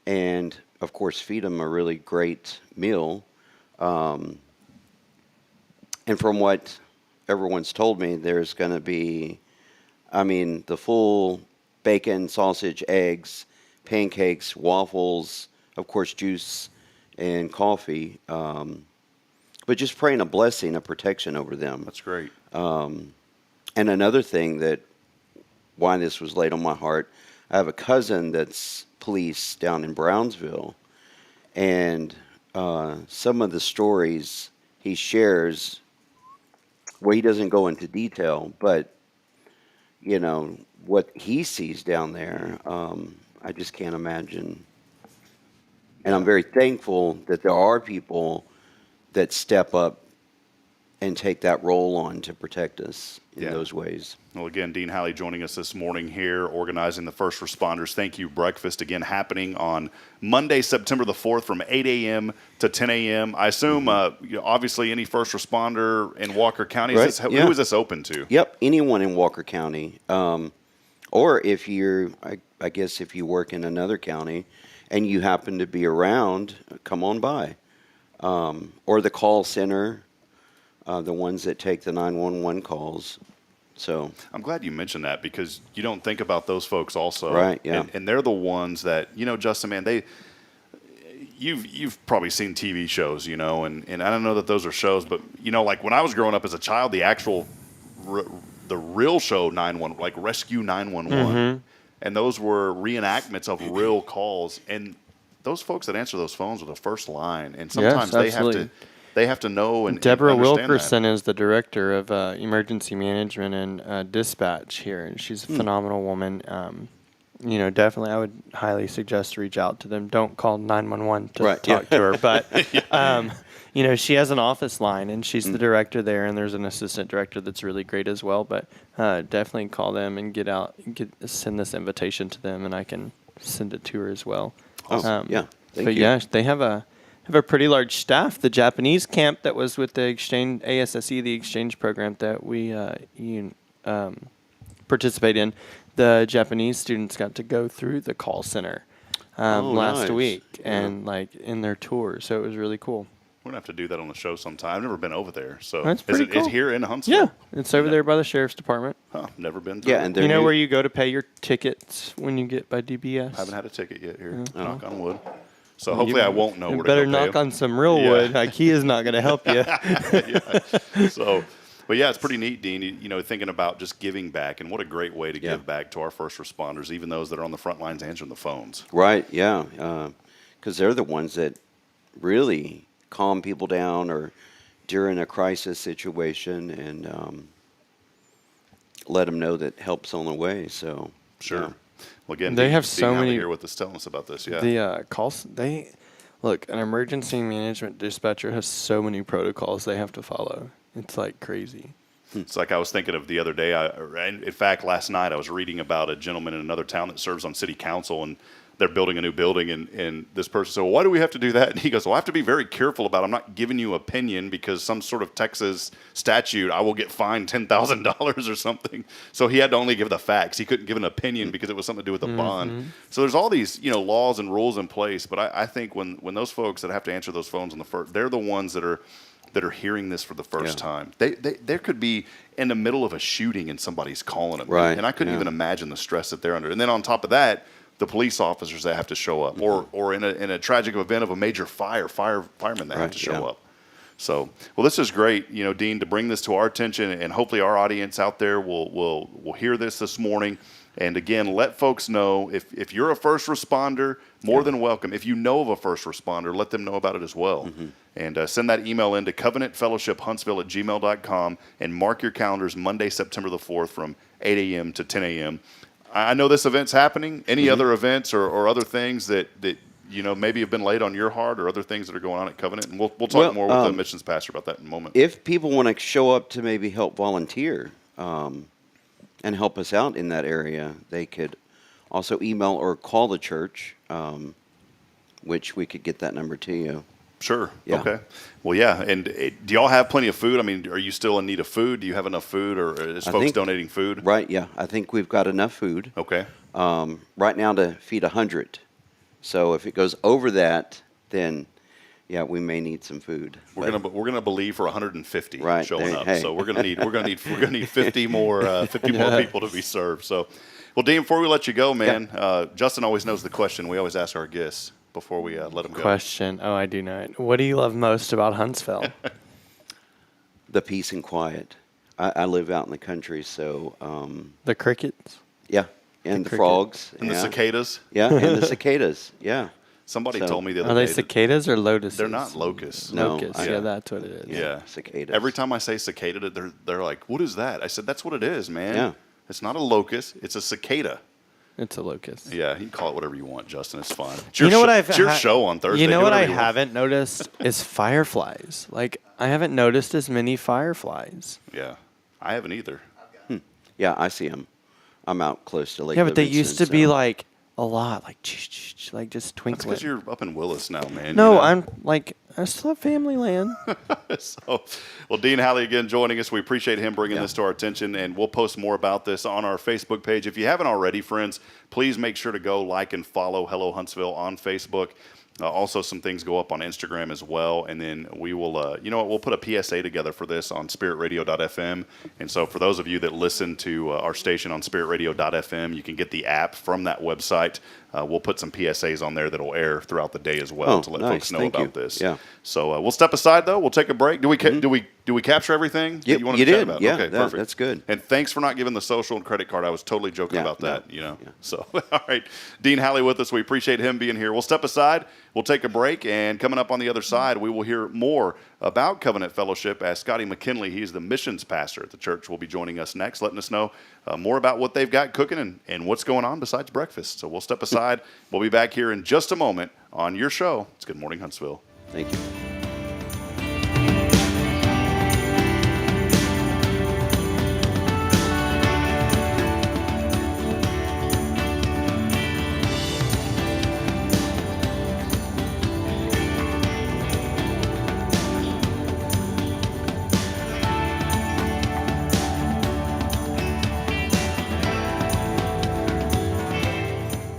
and of course, feed them a really great meal. And from what everyone's told me, there's going to be, the full bacon, sausage, eggs, pancakes, waffles, of course, juice and coffee. But just praying a blessing, a protection over them. That's great. And another thing why this was laid on my heart, I have a cousin that's police down in Brownsville. And some of the stories he shares, well, he doesn't go into detail, but, what he sees down there, I just can't imagine. And I'm very thankful that there are people that step up and take that role on to protect us in those ways. Well, again, Dean Halley joining us this morning here, organizing the First Responders Thank You Breakfast, again, happening on Monday, September the 4th from 8 a.m. to 10 a.m. I assume, obviously, any first responder in Walker County, right. Who is this open to? Yep, anyone in Walker County. Or if you're, I guess if you work in another county and you happen to be around, come on by. Or the call center, the ones that take the 911 calls. So I'm glad you mentioned that because you don't think about those folks also. Right, yeah. And they're the ones that, Justin, man, you've probably seen TV shows, and I don't know that those are shows, but, like when I was growing up as a child, the actual, the real show 911, like Rescue 911, and those were reenactments of real calls. And those folks that answer those phones are the first line. And sometimes they have to know and Deborah understand Wilkerson that. is the director of emergency management and dispatch here, and she's a phenomenal woman. Definitely I would highly suggest to reach out to them. Don't call 911 to talk to her, but she has an office line, and she's the director there, and there's an assistant director that's really great as well. But definitely call them and send this invitation to them, and I can send it to her as well. Thank you. They have a pretty large staff. The Japanese camp that was with the exchange ASSE, the exchange program that we participate in, the Japanese students got to go through the call center last week and in their tour. So it was really cool. We're going to have to do that on the show sometime. I've never been over there. So that's pretty cool. It's here in Huntsville? Yeah, it's over there by the sheriff's department. Huh, never been through. Yeah, and where you go to pay your tickets when you get by DBS? I haven't had a ticket yet here. Knock on wood. So hopefully I won't know where to go. Better knock on some real wood. IKEA's not going to help you. So, but yeah, it's pretty neat, Dean. Thinking about just giving back, and what a great way to give back to our first responders, even those that are on the front lines answering the phones. Right. Yeah. Because they're the ones that really calm people down or during a crisis situation and let them know that help's on the way. So sure. Yeah. Well, again, they have Dean so many here with us telling us about this. Yeah. The calls Look, an emergency management dispatcher has so many protocols they have to follow. It's like crazy. It's like I was thinking of the other day. In fact, last night I was reading about a gentleman in another town that serves on city council, and they're building a new building, and this person said, well, why do we have to do that? And he goes, well, I have to be very careful about it. I'm not giving you opinion because some sort of Texas statute, I will get fined $10,000 or something. So he had to only give the facts. He couldn't give an opinion because it was something to do with the bond. So there's all these, laws and rules in place. But I think when those folks that have to answer those phones on the first, they're the ones that are hearing this for the first time. They could be in the middle of a shooting and somebody's calling them. Right. And I couldn't even imagine the stress that they're under. And then on top of that, the police officers that have to show up, or in a tragic event of a major firemen that have to show up. So, well, this is great, Dean, to bring this to our attention, and hopefully our audience out there will hear this morning. And again, let folks know if you're a first responder, more than welcome. If you know of a first responder, let them know about it as well. And send that email in to covenantfellowshiphuntsville@gmail.com and mark your calendars Monday, September the 4th from 8 a.m. to 10 a.m. I know this event's happening. Any other events or other things that maybe have been laid on your heart, or other things that are going on at Covenant? And we'll talk more with the missions pastor about that in a moment. If people want to show up to maybe help volunteer and help us out in that area, they could also email or call the church, which we could get that number to you. Sure. Yeah. Okay. Well, yeah. And do y'all have plenty of food? I mean, are you still in need of food? Do you have enough food, or is folks donating food? Right. Yeah. I think we've got enough food. Okay. Right now to feed 100. So if it goes over that, then we may need some food. We're gonna believe for 150 right, showing up. Hey. So we're gonna need 50 more people to be served. So, well, Dean, before we let you go, man, Justin always knows the question we always ask our guests before we let them go. Question. Oh, I do know it. What do you love most about Huntsville? The peace and quiet. I live out in the country, so the crickets. Yeah, and the frogs and the cicadas. Yeah, and the cicadas. Yeah. Somebody told me the other day. Are they day cicadas or lotuses? They're not locusts. No, locusts. Yeah, that's what it is. Yeah, cicadas. Every time I say cicada, they're like, "What is that?" I said, "That's what it is, man. Yeah. It's not a locust. It's a cicada." It's a locust. Yeah, you can call it whatever you want, Justin. It's fine. It's your show on Thursday. You know what I haven't noticed is fireflies. Like, I haven't noticed as many fireflies. Yeah, I haven't either. Yeah, I see them. I'm out close to Lake Yeah, but they Livingston, used to be like a lot, like just That's twinkling. because you're up in Willis now, man. No, I'm like, I still have family land. So, well, Dean Halley again joining us. We appreciate him bringing this to our attention, and we'll post more about this on our Facebook page. If you haven't already, friends, please make sure to go like and follow Hello Huntsville on Facebook. Also, some things go up on Instagram as well, and then we will, we'll put a PSA together for this on spiritradio.fm. And so for those of you that listen to our station on spiritradio.fm, you can get the app from that website. We'll put some PSAs on there that will air throughout the day as well to let folks know about this. Yeah. So we'll step aside, though. We'll take a break. Do we capture everything that you wanted to chat about? Yeah, okay, perfect. That's good. And thanks for not giving the social and credit card. I was totally joking about that, Yeah. So, all right. Dean Halley with us. We appreciate him being here. We'll step aside. We'll take a break. And coming up on the other side, we will hear more about Covenant Fellowship as Scotty McKinley, he's the missions pastor at the church, will be joining us next, letting us know more about what they've got cooking and what's going on besides breakfast. So we'll step aside. We'll be back here in just a moment on your show. It's Good Morning Huntsville. Thank you.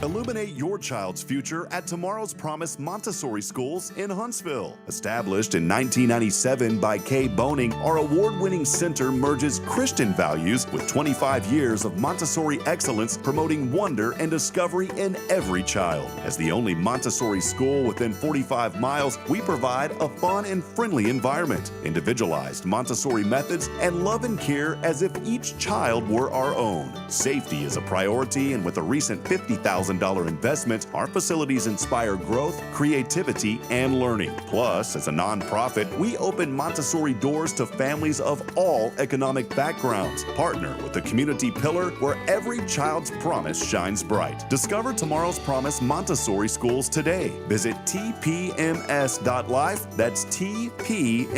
Illuminate your child's future at Tomorrow's Promise Montessori Schools in Huntsville. Established in 1997 by Kay Boning, our award-winning center merges Christian values with 25 years of Montessori excellence, promoting wonder and discovery in every child. As the only Montessori school within 45 miles, we provide a fun and friendly environment, individualized Montessori methods, and love and care as if each child were our own. Safety is a priority, and with a recent $50,000 investment, environment, our facilities inspire growth, creativity, and learning. Plus, as a nonprofit, we open Montessori doors to families of all economic backgrounds. Partner with the community pillar where every child's promise shines bright. Discover tomorrow's promise Montessori schools today. Visit tpms.life. That's tpms.life.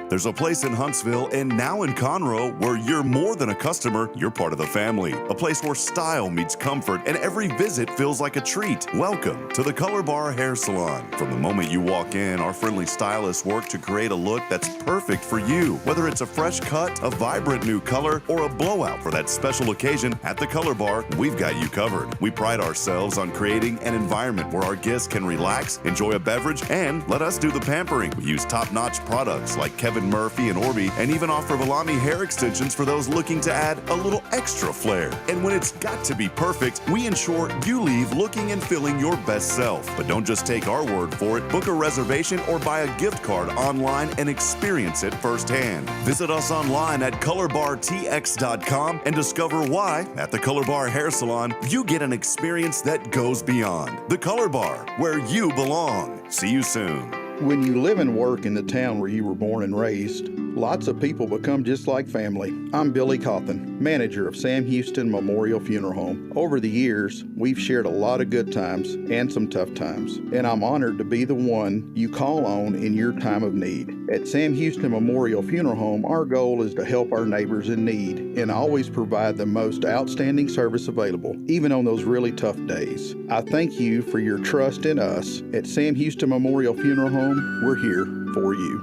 There's a place in Huntsville and now in Conroe where you're more than a customer, you're part of the family. A place where style meets comfort and every visit feels like a treat. Welcome to the Color Bar Hair Salon. From the moment you walk in, our friendly stylists work to create a look that's perfect for you. Whether it's a fresh cut, a vibrant new color, or a blowout for that special occasion, at the Color Bar, we've got you covered. We pride ourselves on creating an environment where our guests can relax, enjoy a beverage, and let us do the pampering. We use top-notch products like Kevin Murphy and Orby, and even offer Valami hair extensions for those looking to add a little extra flair. And when it's got to be perfect, we ensure you leave looking and feeling your best self. But don't just take our word for it. Book a reservation or buy a gift card online and experience it firsthand. Visit us online at colorbartx.com and discover why, at the Color Bar Hair Salon, you get an experience that goes beyond. The Color Bar, where you belong. See you soon. When you live and work in the town where you were born and raised, lots of people become just like family. I'm Billy Cawthon, manager of Sam Houston Memorial Funeral Home. Over the years, we've shared a lot of good times and some tough times, and I'm honored to be the one you call on in your time of need. At Sam Houston Memorial Funeral Home, our goal is to help our neighbors in need and always provide the most outstanding service available, even on those really tough days. I thank you for your trust in us. At Sam Houston Memorial Funeral Home, we're here for you.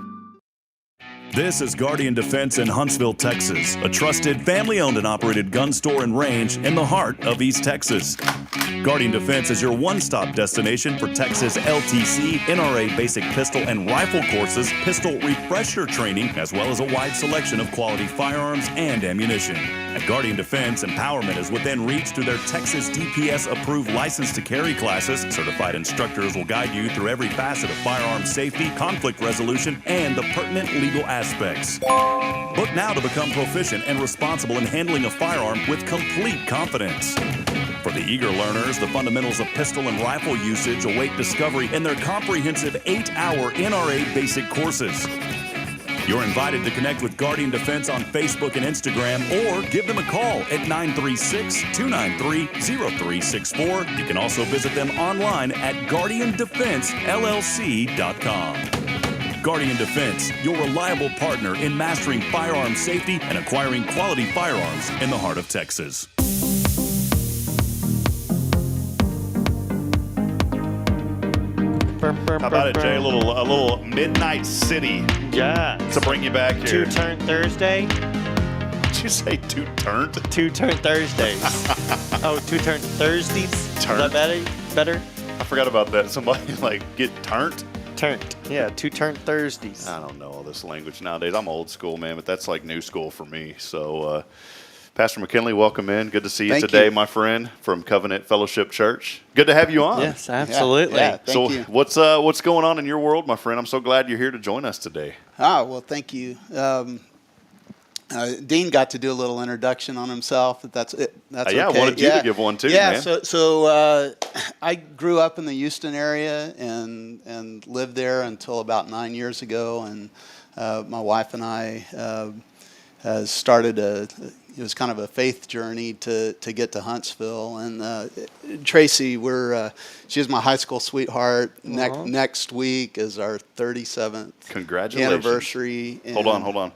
This is Guardian Defense in Huntsville, Texas, a trusted family-owned and operated gun store and range in the heart of East Texas. Guardian Defense is your one-stop destination for Texas LTC, NRA basic pistol and rifle courses, pistol refresher training, as well as a wide selection of quality firearms and ammunition. At Guardian Defense, empowerment is within reach through their Texas DPS-approved license to carry classes. Certified instructors will guide you through every facet of firearm safety, conflict resolution, and the pertinent legal aspects. Book now to become proficient and responsible in handling a firearm with complete confidence. For the eager learners, the fundamentals of pistol and rifle usage await discovery in their comprehensive 8-hour NRA basic courses. You're invited to connect with Guardian Defense on Facebook and Instagram, or give them a call at 936-293-0364. You can also visit them online at guardiandefensellc.com. Guardian Defense, your reliable partner in mastering firearm safety and acquiring quality firearms in the heart of Texas. How about it, Jay? A little Midnight City. Yeah. To bring you back here. Two-turn Thursday. Did you say two-turned? Two-turn Thursdays. Oh, two-turn Thursdays? Turned. Is that better? I forgot about that. Somebody get turned? Turned. Yeah, two-turn Thursdays. I don't know all this language nowadays. I'm old school, man, but that's like new school for me. So, Pastor McKinley, welcome in. Good to see you Thank today, you. my friend, from Covenant Fellowship Church. Good to have you on. Yes, absolutely. Yeah, thank you. What's going on in your world, my friend? I'm so glad you're here to join us today. Well, thank you. Dean got to do a little introduction on himself. That's it. That's Yeah, okay. I wanted you to give one too, man. So I grew up in the Houston area and lived there until about 9 years ago. And my wife and I started it was kind of a faith journey to get to Huntsville. And Tracy, she was my high school sweetheart. Next week is our 37th Congratulations. anniversary. Hold on.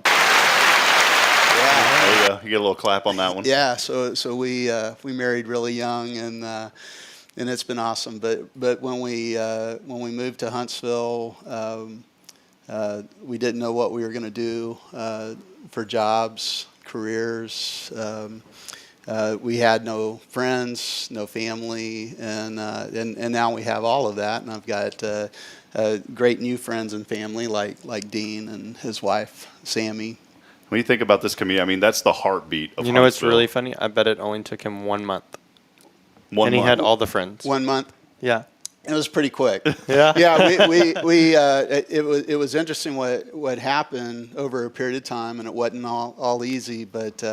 Yeah. There you go. You get a little clap on that one. Yeah. So we married really young, and it's been awesome. But when we moved to Huntsville, we didn't know what we were going to do for jobs, careers. We had no friends, no family, and now we have all of that. And I've got great new friends and family like Dean and his wife Sammy. When you think about this community, I mean, that's the heartbeat of You know what's Huntsville. really funny? I bet it only took him 1 month. One And he month. had all the friends. 1 month. Yeah. It was pretty quick. Yeah. Yeah, it was interesting what happened over a period of time, and it wasn't all easy. But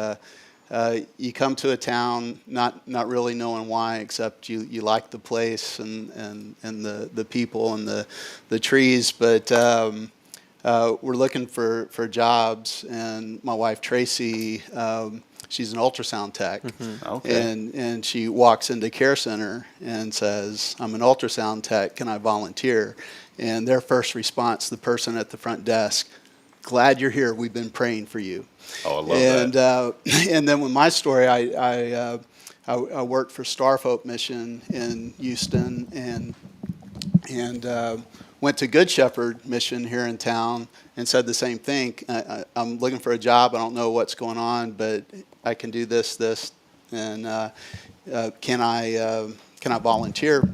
you come to a town not really knowing why, except you like the place and the people and the trees. But we're looking for jobs, and my wife Tracy, she's an ultrasound tech, Okay. and she walks into Care Center and says, "I'm an ultrasound tech. Can I volunteer?" And their first response, the person at the front desk, "Glad you're here. We've been praying for you." Oh, I love that. And then with my story, I worked for Star of Hope Mission in Houston, and went to Good Shepherd Mission here in town and said the same thing. I'm looking for a job. I don't know what's going on, but I can do this, and can I volunteer?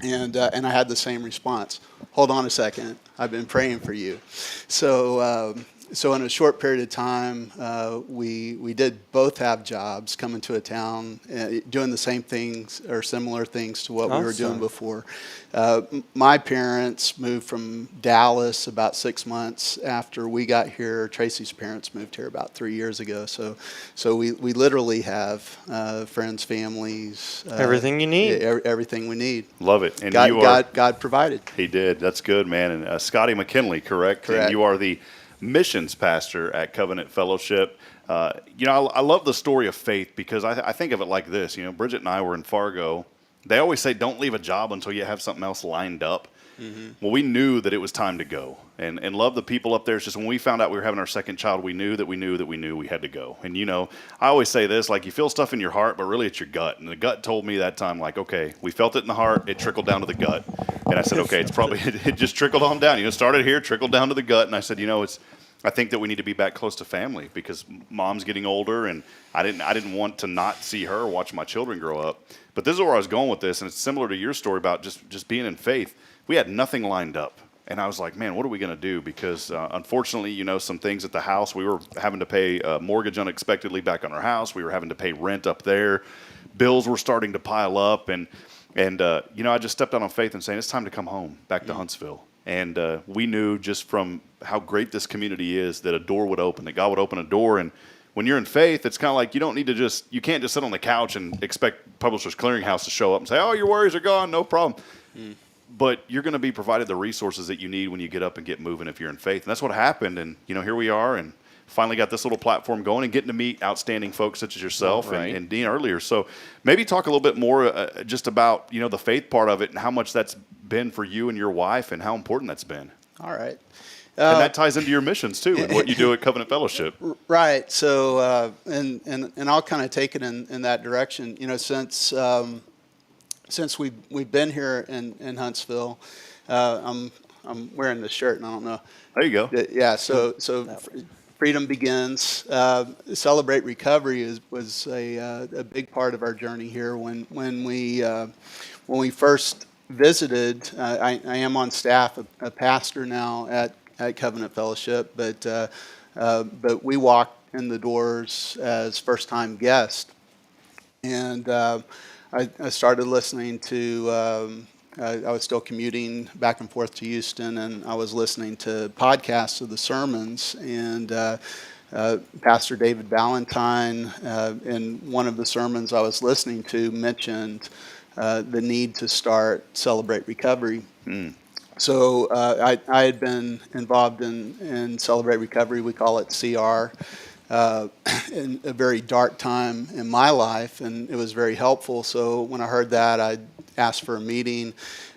And I had the same response. Hold on a second. I've been praying for you. So in a short period of time, we did both have jobs, coming to a town, doing the same things or similar things to what we were doing before. My parents moved from Dallas about 6 months after we got here. Tracy's parents moved here about 3 years ago. So we literally have friends, families. Everything you need. Everything we need. Love it. And God provided. He did. That's good, man. And Scotty McKinley, correct? Correct. And you are the missions pastor at Covenant Fellowship. I love the story of faith because I think of it like this. Bridget and I were in Fargo. They always say don't leave a job until you have something else lined up. Mm-hmm. Well, we knew that it was time to go, and love the people up there. It's just when we found out we were having our second child, we knew we had to go. And I always say this, like, you feel stuff in your heart, but really it's your gut. And the gut told me that time, like, okay, we felt it in the heart, it trickled down to the gut. And I said, okay, it's probably it just trickled on down. It started here, trickled down to the gut. And I said, I think that we need to be back close to family because mom's getting older, and I didn't want to not see her, watch my children grow up. But this is where I was going with this, and it's similar to your story about just being in faith. We had nothing lined up, and I was like, man, what are we going to do? Because unfortunately, some things at the house, we were having to pay a mortgage unexpectedly back on our house. We were having to pay rent up there. Bills were starting to pile up, and I just stepped out on faith and saying, it's time to come home, back to Huntsville. And we knew just from how great this community is that a door would open, that God would open a door. And when you're in faith, it's kind of like you can't just sit on the couch and expect Publishers Clearinghouse to show up and say, oh, your worries are gone, no problem. But you're going to be provided the resources that you need when you get up and get moving if you're in faith. And that's what happened. And, here we are and finally got this little platform going and getting to meet outstanding folks such as yourself and Dean earlier. So maybe talk a little bit more just about, the faith part of it and how much that's been for you and your wife and how important that's been. All right. And that ties into your missions, too, and what you do at Covenant Fellowship. Right. So, and I'll kind of take it in that direction. Since we've been here in Huntsville, I'm wearing this shirt, and I don't know. There you go. Yeah. So Freedom Begins. Celebrate Recovery was a big part of our journey here. When we first visited, I am on staff, a pastor now at Covenant Fellowship, but we walked in the doors as first-time guests, and I started listening to. I was still commuting back and forth to Houston, and I was listening to podcasts of the sermons. And Pastor David Valentine, in one of the sermons I was listening to, mentioned the need to start Celebrate Recovery. So I had been involved in Celebrate Recovery. We call it CR. In a very dark time in my life, and it was very helpful. So when I heard that, I asked for a meeting.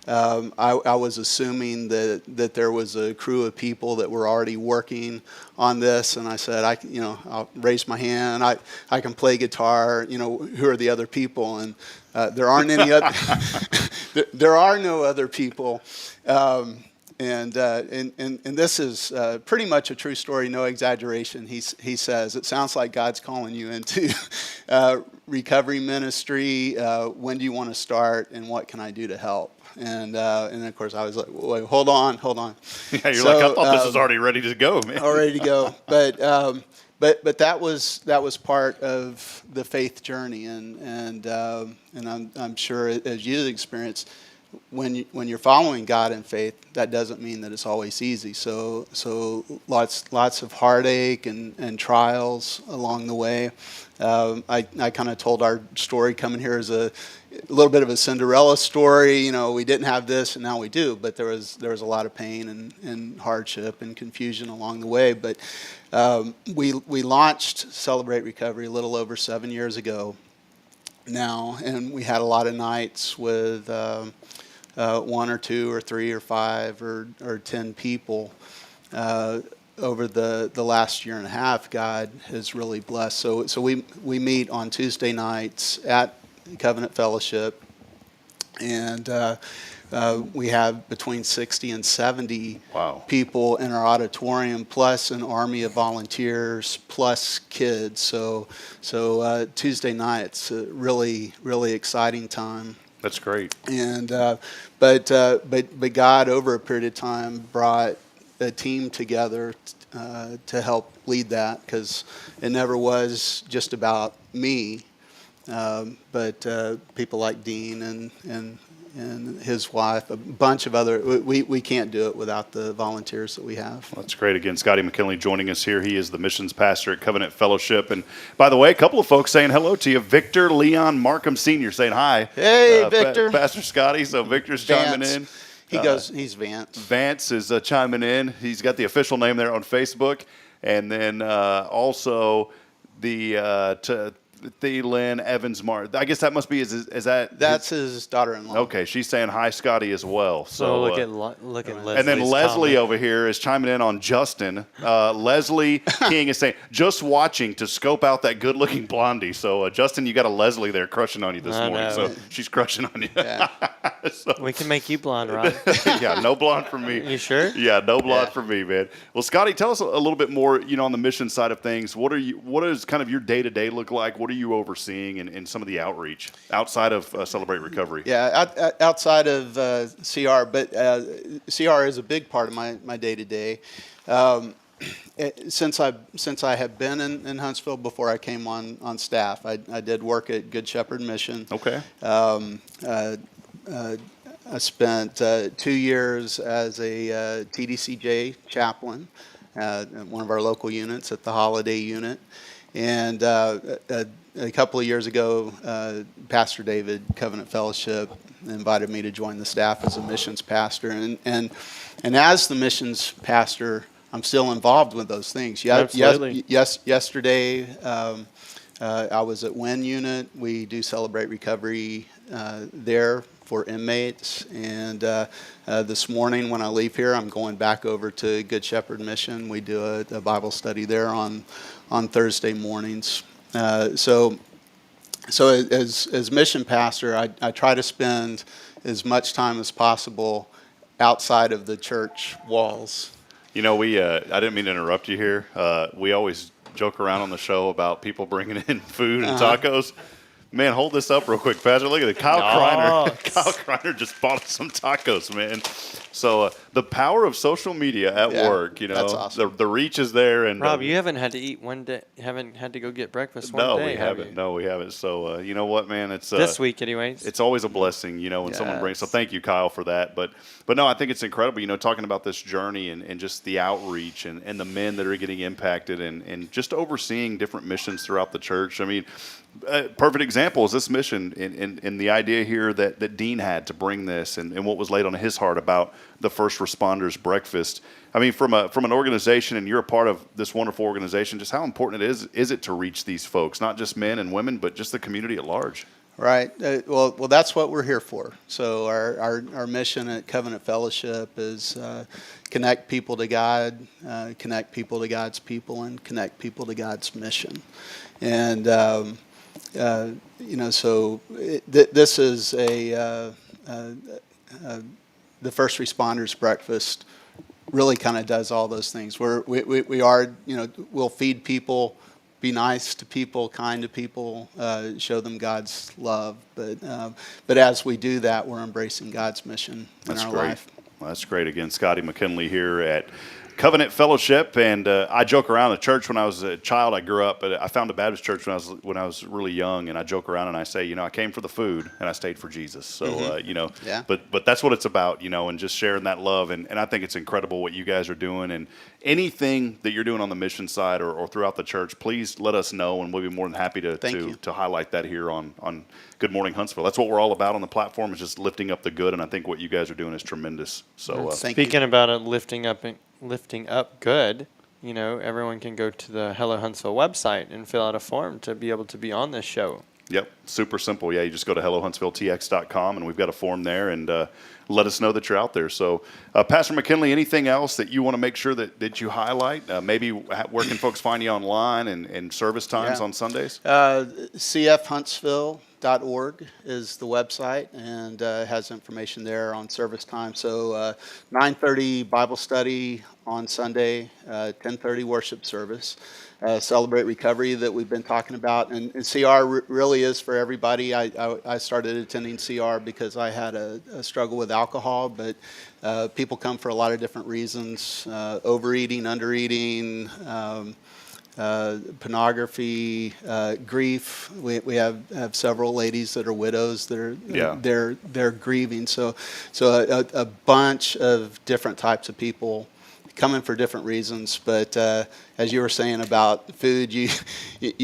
I was assuming that there was a crew of people that were already working on this, and I said, I'll raise my hand. I can play guitar. Who are the other people? And there aren't any other. There are no other people. And this is pretty much a true story, no exaggeration. He says, it sounds like God's calling you into recovery ministry. When do you want to start, and what can I do to help? And of course, I was like, wait, hold on. Yeah, you're like, I thought this was already ready to go, man. All ready to go. But that was part of the faith journey, and I'm sure as you experienced, when you're following God in faith, that doesn't mean that it's always easy. So lots of heartache and trials along the way. I kind of told our story coming here as a little bit of a Cinderella story. You know, we didn't have this and now we do, but there was a lot of pain and hardship and confusion along the way. But we launched Celebrate Recovery a little over 7 years ago now, and we had a lot of nights with 1 or 2 or 3 or 5 or 10 people. Over the last year and a half, God has really blessed. So we meet on Tuesday nights at Covenant Fellowship, and we have between 60 and 70 people in our auditorium, plus an army of volunteers, plus kids. So Tuesday nights, a really exciting time. That's great. And but God, over a period of time, brought a team together to help lead that, because it never was just about me, but people like Dean and his wife, a bunch of other. We can't do it without the volunteers that we have. Well, that's great. Again, Scotty McKinley joining us here. He is the missions pastor at Covenant Fellowship. And by the way, a couple of folks saying hello to you. Victor Leon Markham Sr. saying hi. Hey, Victor. Pastor Scotty. So Victor's chiming in. He's Vance. Vance is chiming in. He's got the official name there on Facebook. And then also the Lynn Evans Martin. I guess that must be that's his daughter-in-law. Okay, she's saying hi, Scotty, as well. So look at Leslie's and then Leslie comment over here is chiming in on Justin. Leslie King is saying, just watching to scope out that good-looking blondie. So Justin, you got a Leslie there crushing on you this morning. So she's crushing on you. Yeah. So, we can make you blonde, Rod. Yeah, no blonde for me. You sure? Yeah, no blonde for me, man. Well, Scotty, tell us a little bit more. On the mission side of things. What does kind of your day-to-day look like? What are you overseeing in some of the outreach outside of Celebrate Recovery? Yeah, outside of CR, but CR is a big part of my day-to-day. Since I have been in Huntsville before I came on staff, I did work at Good Shepherd Mission. Okay. I spent 2 years as a TDCJ chaplain at one of our local units at the Holiday unit. And a couple of years ago, Pastor David, Covenant Fellowship, invited me to join the staff as a missions pastor. And as the missions pastor, I'm still involved with those things. Absolutely. Yesterday, I was at WIN unit. We do Celebrate Recovery there for inmates. And this morning when I leave here, I'm going back over to Good Shepherd Mission. We do a Bible study there on Thursday mornings. So as mission pastor, I try to spend as much time as possible outside of the church walls. I didn't mean to interrupt you here. We always joke around on the show about people bringing in food and tacos. Man, hold this up real quick, Pastor. Look at it. Kyle Kreiner just bought us some tacos, man. So the power of social media at work, that's awesome. The reach is there. And Rob, you haven't had to eat one day. Haven't had to go get breakfast one day. We haven't. No, we haven't. So you know what, man? It's this week, anyways. It's always a blessing, when someone brings. So thank you, Kyle, for that. But no, I think it's incredible. Talking about this journey and just the outreach and the men that are getting impacted and just overseeing different missions throughout the church. I mean, a perfect example is this mission and the idea here that Dean had to bring this and what was laid on his heart about the first responders breakfast. I mean, from an organization, and you're a part of this wonderful organization, just how important is it to reach these folks, not just men and women, but just the community at large? Right. Well, that's what we're here for. So our mission at Covenant Fellowship is connect people to God, connect people to God's people, and connect people to God's mission. And this is the first responders breakfast. Really kind of does all those things. We are, we'll feed people, be nice to people, kind to people, show them God's love. But as we do that, we're embracing God's mission in our life. Well, that's great. Again, Scotty McKinley here at Covenant Fellowship, and I joke around. The church when I was a child, I grew up. I found a Baptist church when I was really young, and I joke around and I say, I came for the food and I stayed for Jesus. So Yeah. but that's what it's about, and just sharing that love. And I think it's incredible what you guys are doing, and anything that you're doing on the mission side or throughout the church, please let us know, and we'll be more than happy to highlight that here on Good Morning Huntsville. That's what we're all about on the platform, is just lifting up the good, and I think what you guys are doing is tremendous. So speaking about it, lifting up good, everyone can go to the Hello Huntsville website and fill out a form to be able to be on this show. Yep, super simple. Yeah, you just go to hellohuntsvilletx.com, and we've got a form there, and let us know that you're out there. So, Pastor McKinley, anything else that you want to make sure that you highlight? Maybe where can folks find you online and service times on Sundays? cfhuntsville.org is the website, and has information there on service time. So 9:30 Bible study on Sunday, 10:30 worship service. Celebrate Recovery that we've been talking about, and CR really is for everybody. I started attending CR because I had a struggle with alcohol, but people come for a lot of different reasons: overeating, undereating, pornography, grief. We have several ladies that are widows that are they're grieving. So a bunch of different types of people coming for different reasons. But as you were saying about food, you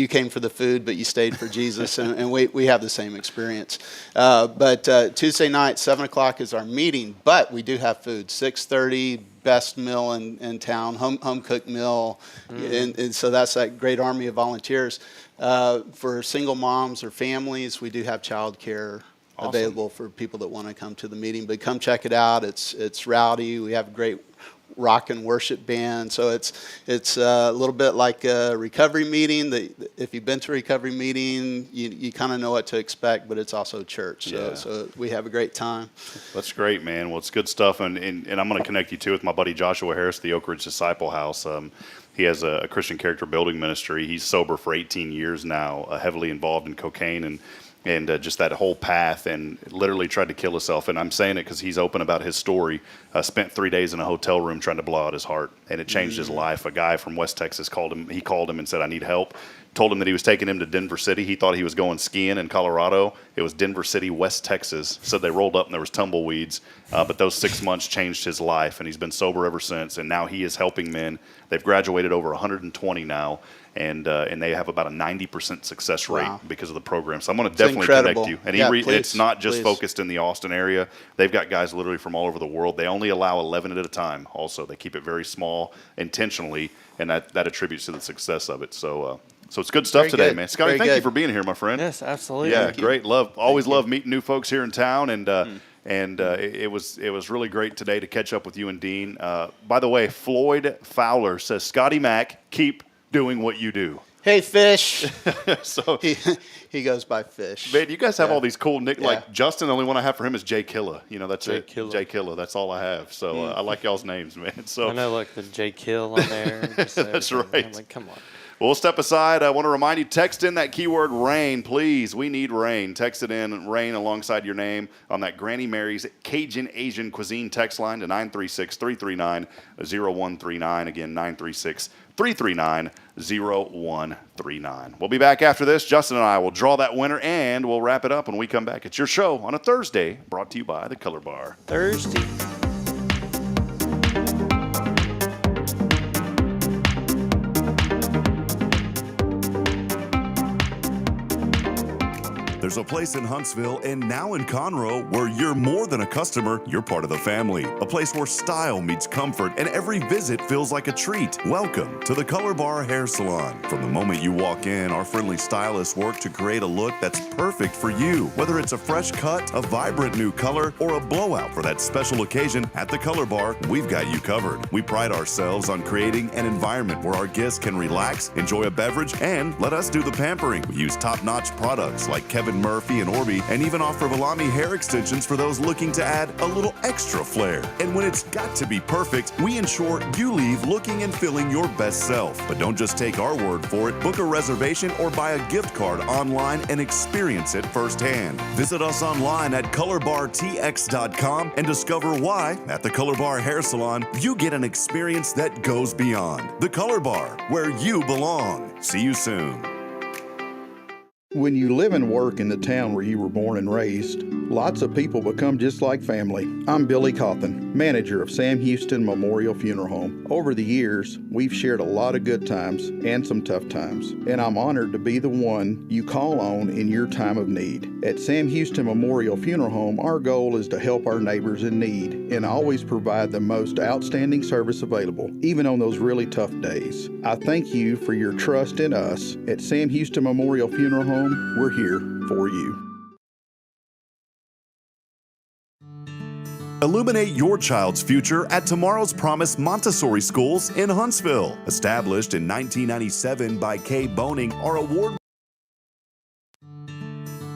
came for the food, but you stayed for Jesus, and we have the same experience. But Tuesday night, 7 o'clock is our meeting, but we do have food. 6:30, best meal in town, home cooked meal, and so that's that great army of volunteers. For single moms or families, we do have childcare available for people that want to come to the meeting. But come check it out. It's rowdy. We have a great rock and worship band. So it's a little bit like a recovery meeting. If you've been to a recovery meeting, you kind of know what to expect, but it's also church. So we have a great time. That's great, man. Well, it's good stuff. And I'm going to connect you, too, with my buddy Joshua Harris, the Oak Ridge Disciple House. He has a Christian character building ministry. He's sober for 18 years now, heavily involved in cocaine and just that whole path, and literally tried to kill himself. And I'm saying it because he's open about his story. Spent 3 days in a hotel room trying to blow out his heart, and it changed his life. A guy from West Texas called him. He called him and said, "I need help." Told him that he was taking him to Denver City. He thought he was going skiing in Colorado. It was Denver City, West Texas. Said they rolled up and there was tumbleweeds. But those 6 months changed his life, and he's been sober ever since. And now he is helping men. They've graduated over 120 now. And they have about a 90% success rate because of the program. So I'm going to definitely connect you. And it's not just focused in the Austin area. They've got guys literally from all over the world. They only allow 11 at a time. Also, they keep it very small intentionally, and that attributes to the success of it. So it's good stuff today, man. Scotty, thank you for being here, my friend. Yes, absolutely. Yeah, great. Always love meeting new folks here in town, and it was really great today to catch up with you and Dean. By the way, Floyd Fowler says, Scotty Mack, keep doing what you do. Hey, Fish. So he goes by Fish. Man, you guys have all these cool nicknames. Like Justin, the only one I have for him is Jay Killa. That's Jay it. Killa. Jay Killa. That's all I have. So I like y'all's names, man. So I know, look, the J Kill on there. That's right. I'm like, come on. We'll step aside. I want to remind you, text in that keyword rain, please. We need rain. Text it in, rain, alongside your name on that Granny Mary's Cajun Asian Cuisine text line to 936-339-0139. Again, 936-339-0139. We'll be back after this. Justin and I will draw that winner, and we'll wrap it up when we come back. It's your show on a Thursday, brought to you by the Color Bar. Thursday. There's a place in Huntsville and now in Conroe where you're more than a customer, you're part of the family. A place where style meets comfort and every visit feels like a treat. Welcome to the Color Bar Hair Salon. From the moment you walk in, our friendly stylists work to create a look that's perfect for you. Whether it's a fresh cut, a vibrant new color, or a blowout for that special occasion, at the Color Bar, we've got you covered. We pride ourselves on creating an environment where our guests can relax, enjoy a beverage, and let us do the pampering. We use top-notch products like Kevin Murphy, and Orby, and even offer Valami hair extensions for those looking to add a little extra flair. And when it's got to be perfect, we ensure you leave looking and feeling your best self. But don't just take our word for it. Book a reservation or buy a gift card online and experience it firsthand. Visit us online at colorbartx.com and discover why, at the Color Bar Hair Salon, you get an experience that goes beyond. The Color Bar, where you belong. See you soon. When you live and work in the town where you were born and raised, lots of people become just like family. I'm Billy Cawthon, manager of Sam Houston Memorial Funeral Home. Over the years, we've shared a lot of good times and some tough times, and I'm honored to be the one you call on in your time of need. At Sam Houston Memorial Funeral Home, our goal is to help our neighbors in need and always provide the most outstanding service available, even on those really tough days. I thank you for your trust in us. At Sam Houston Memorial Funeral Home, we're here for you. Illuminate your child's future at Tomorrow's Promise Montessori Schools in Huntsville. Established in 1997 by Kay Boning, our award.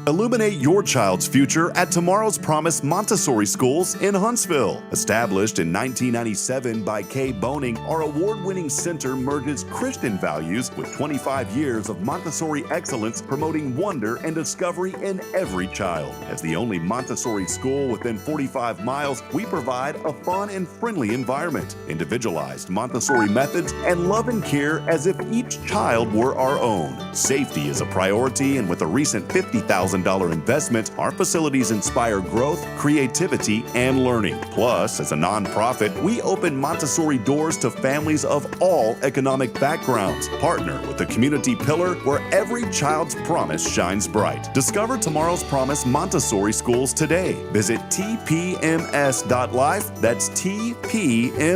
Illuminate your child's future at Tomorrow's Promise Montessori Schools in Huntsville. Established in 1997 by Kay Boning, our award-winning center merges Christian values with 25 years of Montessori excellence, promoting wonder and discovery in every child. As the only Montessori school within 45 miles, we provide a fun and friendly environment, individualized Montessori methods, and love and care as if each child were our own. Safety is a priority, and with a recent $50,000 investment, our facilities inspire growth, creativity, and learning. Plus, as a nonprofit, we open Montessori doors to families of all economic backgrounds. Partner with the community pillar where every child's promise shines bright. Discover Tomorrow's Promise Montessori Schools today. Visit tpms.life. That's tpms.life.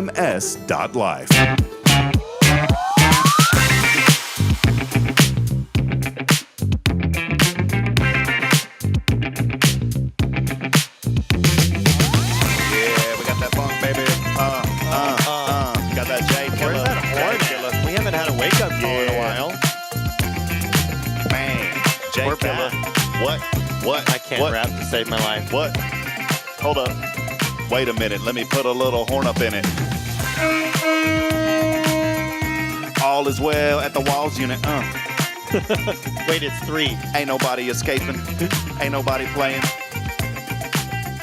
What? I can't rap to save my life. What? Hold up. Wait a minute. Let me put a little horn up in it. All is well at the Walls unit. Wait, it's 3. Ain't nobody escaping. Ain't nobody playing.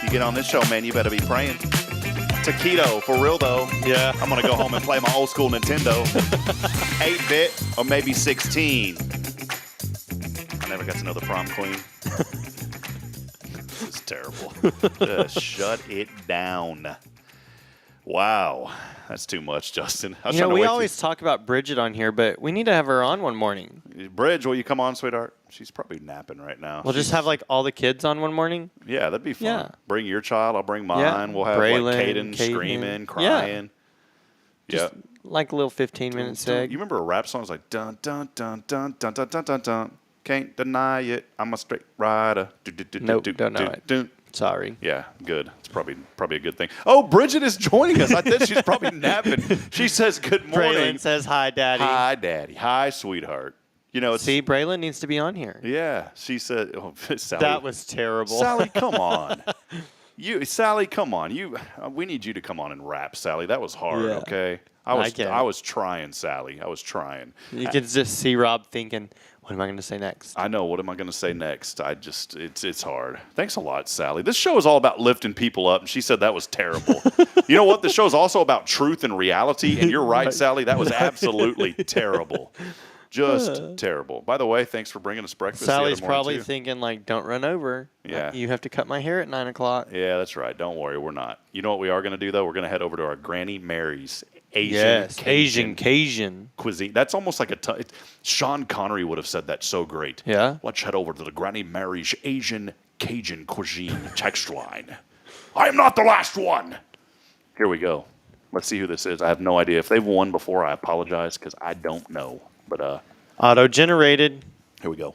You get on this show, man, you better be praying. Taquito, for real though. Yeah. I'm going to go home and play my old school Nintendo. 8-bit or maybe 16. I never got to know the prom queen. This is terrible. Just shut it down. Wow. That's too much, Justin. We always talk about Bridget on here, but we need to have her on one morning. Bridge, will you come on, sweetheart? She's probably napping right now. We'll just have like all the kids on one morning. Yeah, that'd be fun. Yeah. Bring your child, I'll bring mine. Yeah. We'll have Braylon, like Caden screaming, crying. Just like a little 15-minute seg. You remember a rap song? It was like dun dun dun dun dun dun dun dun dun. Can't deny it. I'm a straight rider. Nope, don't know it. Sorry. Yeah, good. It's probably a good thing. Oh, Bridget is joining us. I think she's probably napping. She says good morning. Braylon says hi, Daddy. Hi, Daddy. Hi, sweetheart. See, Braylon needs to be on here. Yeah, she said. Oh, Sally. That was terrible. Sally, come on. Sally, come on. We need you to come on and rap, Sally. That was hard. Yeah. Okay. I was trying, Sally. I was trying. You can just see Rob thinking, what am I going to say next? I know. What am I going to say next? It's hard. Thanks a lot, Sally. This show is all about lifting people up, and she said that was terrible. You know what? The show is also about truth and reality, and you're right, Sally. That was absolutely terrible. Just terrible. By the way, thanks for bringing us breakfast. Sally's probably thinking, like, don't run over. Yeah. You have to cut my hair at 9 o'clock. Yeah, that's right. Don't worry. We're not. You know what we are going to do, though? We're going to head over to our Granny Mary's Asian Cajun cuisine. That's almost like Sean Connery would have said that so great. Yeah. Let's head over to the Granny Mary's Asian Cajun cuisine text line. I am not the last one. Here we go. Let's see who this is. I have no idea. If they've won before, I apologize because I don't know. But auto-generated. Here we go.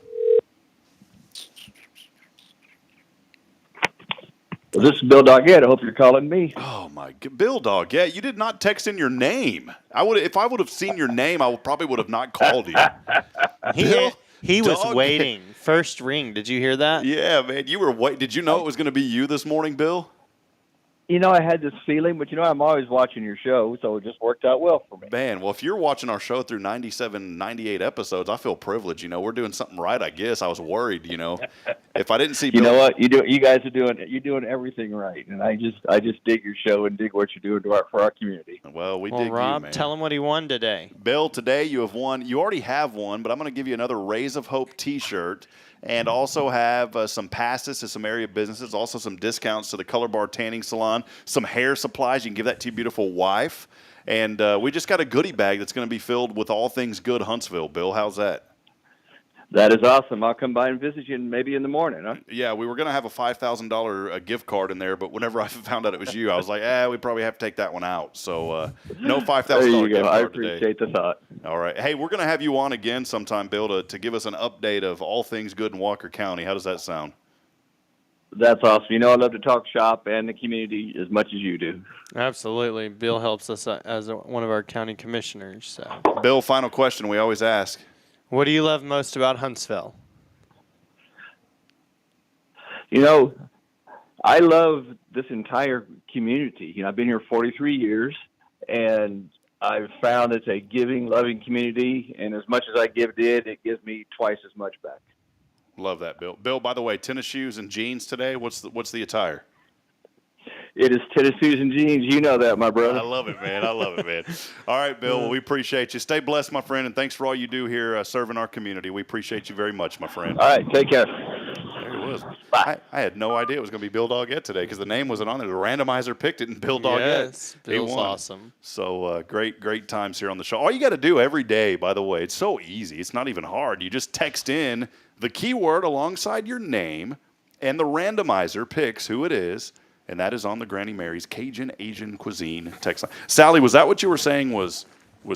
Well, this is Bill Doggett. I hope you're calling me. Oh my God, Bill Doggett! You did not text in your name. If I would have seen your name, I probably would have not called you. He He was Dog. waiting. First ring. Did you hear that? Yeah, man. You were waiting. Did you know it was going to be you this morning, Bill? I had this feeling, but I'm always watching your show, so it just worked out well for me. Man, well, if you're watching our show through 97, 98 episodes, I feel privileged. We're doing something right, I guess. I was worried, If I didn't see Bill. You know what? You guys are doing everything right, and I just dig your show and dig what you're doing for our community. Well, we dig Rob, you, man. tell him what he won today. Bill, today you have won. You already have one, but I'm going to give you another Rays of Hope T-shirt. And also have some passes to some area businesses, also some discounts to the Color Bar Tanning Salon, some hair supplies. You can give that to your beautiful wife. And we just got a goodie bag that's going to be filled with all things good Huntsville. Bill, how's that? That is awesome. I'll come by and visit you maybe in the morning, huh? Yeah, we were going to have a $5,000 gift card in there, but whenever I found out it was you, I was like, we probably have to take that one out. So no $5,000 there you gift go. card I appreciate today. the thought. All right. Hey, we're going to have you on again sometime, Bill, to give us an update of all things good in Walker County. How does that sound? That's awesome. I love to talk shop and the community as much as you do. Absolutely. Bill helps us as one of our county commissioners. So, Bill, final question we always ask. What do you love most about Huntsville? I love this entire community. I've been here 43 years, and I've found it's a giving, loving community, and as much as I give it gives me twice as much back. Love that, Bill. Bill, by the way, tennis shoes and jeans today. What's the attire? It is tennis shoes and jeans. You know that, my brother. I love it, man. All right, Bill. Well, we appreciate you. Stay blessed, my friend, and thanks for all you do here serving our community. We appreciate you very much, my friend. All right, take care. There he was. I had no idea it was going to be Bill Doggett today because the name wasn't on there. The randomizer picked it, and Bill Doggett. Yes, Bill's awesome. So great times here on the show. All you got to do every day, by the way, it's so easy. It's not even hard. You just text in the keyword alongside your name, and the randomizer picks who it is. And that is on the Granny Mary's Cajun Asian Cuisine text line. Sally, was that what you were saying was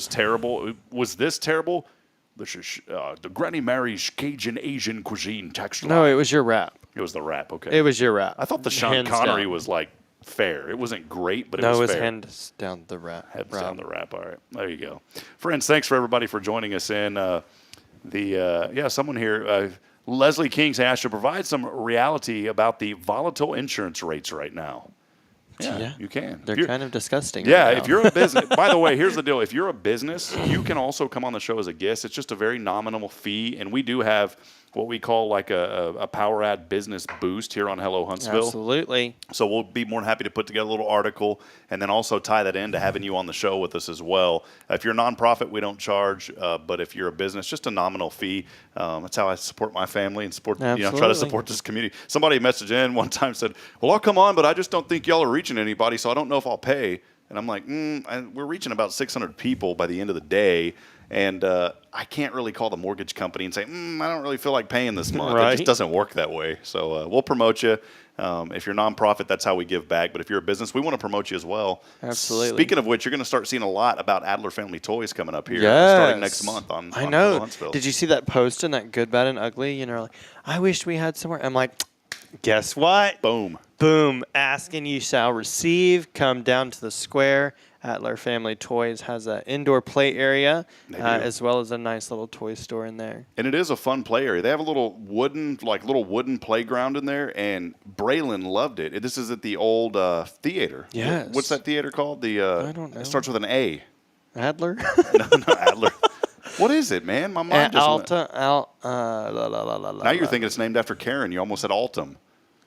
terrible? Was this terrible? The Granny Mary's Cajun Asian Cuisine text line. No, it was your rap. It was the rap, okay. It was your rap. I thought the Sean Hands Connery down. was like fair. It wasn't great, but it no, was it was fair. hands down the rap. Hands down the rap. All right. There you go. Friends, thanks for everybody for joining us in. Someone here, Leslie King asked to provide some reality about the volatile insurance rates right now. Yeah, you can. They're kind of disgusting. Yeah, right if now. you're a business. By the way, here's the deal. If you're a business, you can also come on the show as a guest. It's just a very nominal fee, and we do have what we call like a Power Ad business boost here on Hello Huntsville. Absolutely. So we'll be more than happy to put together a little article and then also tie that into having you on the show with us as well. If you're a nonprofit, we don't charge, but if you're a business, just a nominal fee. That's how I support my family and support, try to support this community. Somebody messaged in one time said, "Well, I'll come on, but I just don't think y'all are reaching anybody, so I don't know if I'll pay." And I'm like, we're reaching about 600 people by the end of the day. And I can't really call the mortgage company and say, I don't really feel like paying this month. Right. It just doesn't work that way. So we'll promote you. If you're a nonprofit, that's how we give back. But if you're a business, we want to promote you as well. Absolutely. Speaking of which, you're going to start seeing a lot about Adler Family Toys coming up here starting next month on I know. Huntsville. Did you see that post in that Good, Bad, and Ugly? Like, I wish we had somewhere. I'm like, guess what? Boom. Ask and you shall receive. Come down to the square. Adler Family Toys has an indoor play area as well as a nice little toy store in there. And it is a fun play area. They have a little wooden playground in there, and Braylon loved it. This is at the old theater. Yes. What's that theater called? I don't know. It starts with an A. Adler? No, Adler. What is it, man? My mind just Alta. Now you're thinking it's named after Karen. You almost said Altum.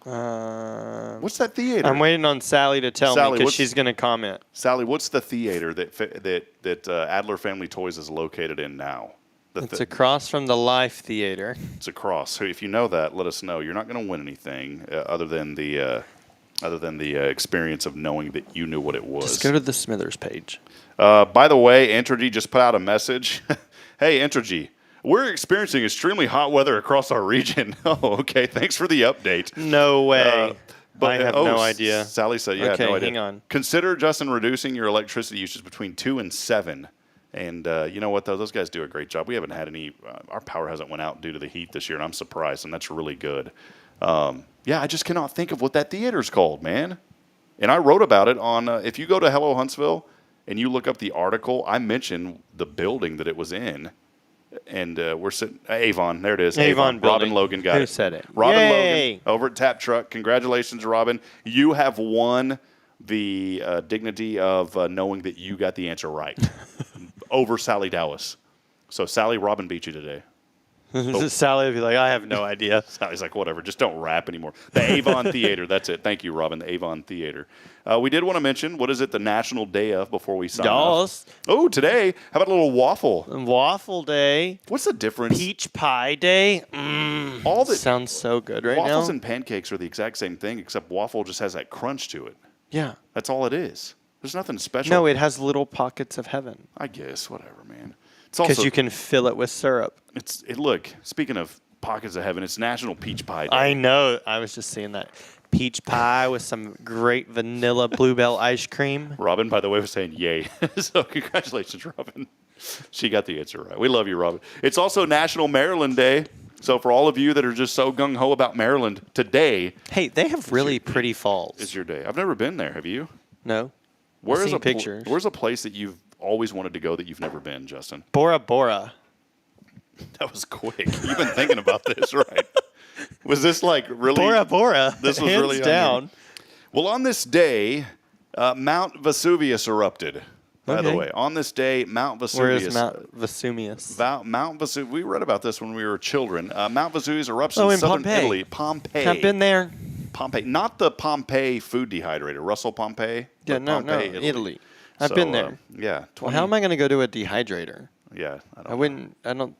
What's that theater? I'm waiting on Sally to tell me because she's going to comment. Sally, what's the theater that Adler Family Toys is located in now? It's across from the Life Theater. It's across. So if you know that, let us know. You're not going to win anything other than the experience of knowing that you knew what it was. Just go to the Smithers page. By the way, Entergy just put out a message. Hey, Entergy. We're experiencing extremely hot weather across our region. Oh, okay. Thanks for the update. No way. I have no idea. Sally said, yeah, okay, no idea. hang on. Consider, Justin, reducing your electricity usage between 2 and 7. And you know what, though? Those guys do a great job. We haven't had any our power hasn't went out due to the heat this year, and I'm surprised, and that's really good. I just cannot think of what that theater's called, man. And I wrote about it on, if you go to Hello Huntsville and you look up the article, I mentioned the building that it was in. And we're sitting. Avon, there it is. Avon Robin Building. Logan got it. Who said it? Robin Yay! Logan over at Tap Truck. Congratulations, Robin. You have won the dignity of knowing that you got the answer right over Sally Dowis. So Sally, Robin beat you today. Sally would be like, I have no idea. Sally's like, whatever, just don't rap anymore. The Avon Theater, that's it. Thank you, Robin, the Avon Theater. We did want to mention, what is it, the National Day of before we sign off? Oh, today, how about a little waffle? Waffle Day. What's the difference? Peach Pie Day. All that sounds so good right now. Waffles and pancakes are the exact same thing, except waffle just has that crunch to it. Yeah. That's all it is. There's nothing special. No, it has little pockets of heaven. I guess, whatever, man. Because you can fill it with syrup. Look, speaking of pockets of heaven, it's National Peach Pie Day. I know. I was just seeing that. Peach pie with some great vanilla bluebell ice cream. Robin, by the way, was saying yay. So congratulations, Robin. She got the answer right. We love you, Robin. It's also National Maryland Day. So for all of you that are just so gung-ho about Maryland, today... Hey, they have really pretty falls. Is your day. I've never been there. Have you? No. Where's seen pictures. Where's a place that you've always wanted to go that you've never been, Justin? Bora Bora. That was quick. You've been thinking about this, right? Was this like really? Bora Bora. This was hands really down. Well, on this day, Mount Vesuvius erupted. By the way, on this day, Mount Vesuvius. Where is Mount Vesuvius? Mount Vesuvius. We read about this when we were children. Mount Vesuvius erupts in in southern Pompeii. Italy. Pompeii. I've been there. Pompeii, not the Pompeii food dehydrator. Russell Pompeii. Yeah, no, Pompeii, Italy. I've been there. Yeah. Well, how am I going to go to a dehydrator? Yeah, I wouldn't. I don't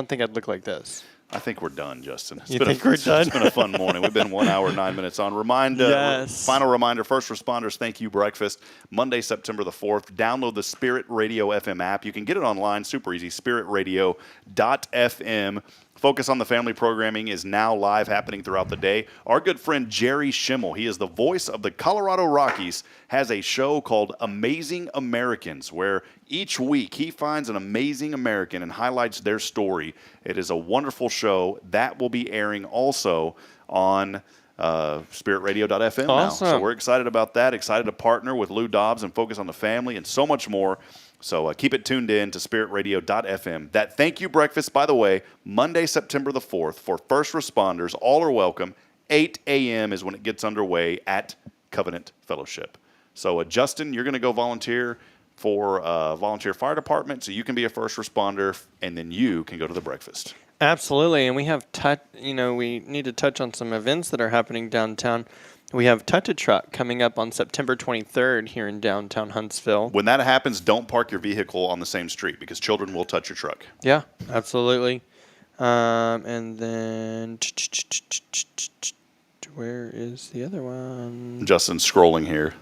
think I'd look like this. I think we're done, Justin. You think we're done? It's been a fun morning. We've been 1 hour, 9 minutes on. Final reminder, first responders, thank you breakfast, Monday, September the 4th. Download the Spirit Radio FM app. You can get it online, super easy, spiritradio.fm. Focus on the Family programming is now live, happening throughout the day. Our good friend Jerry Schimmel, he is the voice of the Colorado Rockies, has a show called Amazing Americans, where each week he finds an amazing American and highlights their story. It is a wonderful show. That will be airing also on spiritradio.fm now. So we're excited about that, excited to partner with Lou Dobbs and focus on the family and so much more. So keep it tuned in to spiritradio.fm. That thank you breakfast, by the way, Monday, September the 4th, for first responders. All are welcome. 8 a.m. is when it gets underway at Covenant Fellowship. So, Justin, you're going to go volunteer for volunteer fire department, so you can be a first responder, and then you can go to the breakfast. Absolutely, and we have we need to touch on some events that are happening downtown. We have Touch a Truck coming up on September 23rd here in downtown Huntsville. When that happens, don't park your vehicle on the same street because children will touch your truck. Yeah, absolutely. And then where is the other one? Justin's scrolling here.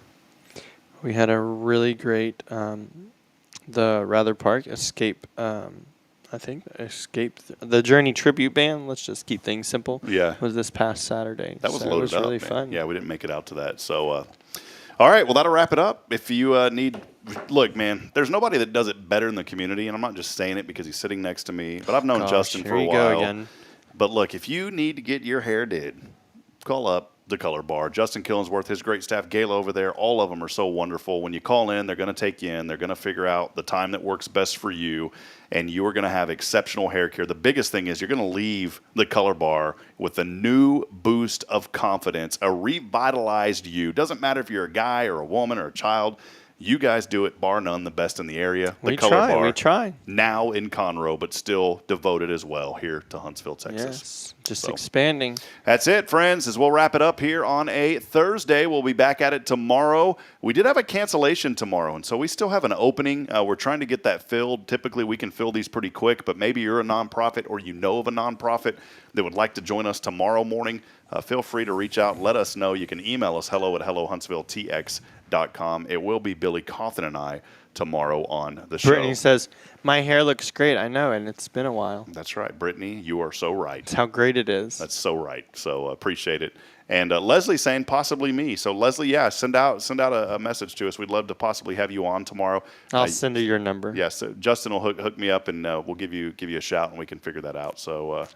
We had a really great the Rather Park Escape. Escape the Journey tribute band. Let's just keep things simple. Yeah, was this past Saturday. That was loaded up. It was really man. fun. Yeah, we didn't make it out to that. So, all right. Well, that'll wrap it up. If you look, man, there's nobody that does it better in the community, and I'm not just saying it because he's sitting next to me. But I've known Justin for a while. Go again. But look, if you need to get your hair did, call up the Color Bar. Justin Killingsworth, his great staff, Gayla over there, all of them are so wonderful. When you call in, they're going to take you in. They're going to figure out the time that works best for you, and you are going to have exceptional hair care. The biggest thing is you're going to leave the Color Bar with a new boost of confidence, a revitalized you. Doesn't matter if you're a guy or a woman or a child. You guys do it, bar none, the best in the area. The Color Bar. We try. Now in Conroe, but still devoted as well here to Huntsville, Texas. Yes, just expanding. That's it, friends. As we'll wrap it up here on a Thursday. We'll be back at it tomorrow. We did have a cancellation tomorrow, and so we still have an opening. We're trying to get that filled. Typically, we can fill these pretty quick, but maybe you're a nonprofit or you know of a nonprofit that would like to join us tomorrow morning. Feel free to reach out and let us know. You can email us hello@hellohuntsvilletx.com. It will be Billy Cawthon and I tomorrow on the show. Brittany says, my hair looks great. I know, and it's been a while. That's right. Brittany, you are so right. That's how great it is. That's so right. So appreciate it. And Leslie saying possibly me. So Leslie, yeah, send out a message to us. We'd love to possibly have you on tomorrow. I'll send you your number. Yes, Justin will hook me up, and we'll give you a shout, and we can figure that out. So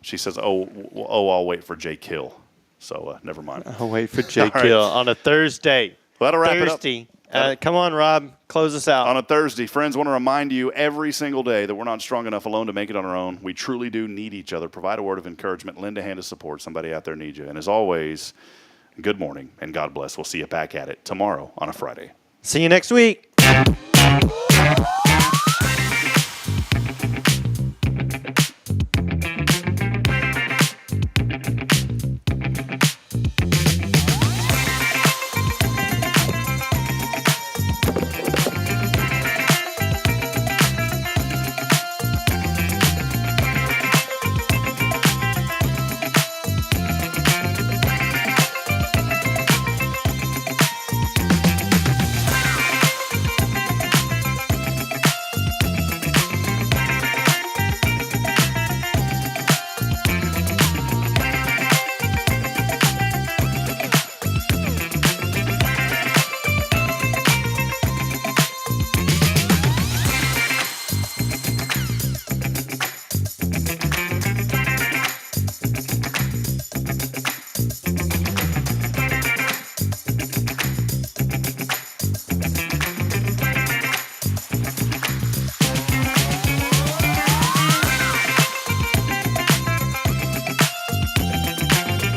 she says, I'll wait for Jay Kill. So never mind. I'll wait for Jay Kill on a Thursday. Well, that'll wrap it up. Come on, Rob. Close us out. On a Thursday, friends, want to remind you every single day that we're not strong enough alone to make it on our own. We truly do need each other. Provide a word of encouragement. Lend a hand of support. Somebody out there needs you. And as always, good morning and God bless. We'll see you back at it tomorrow on a Friday. See you next week.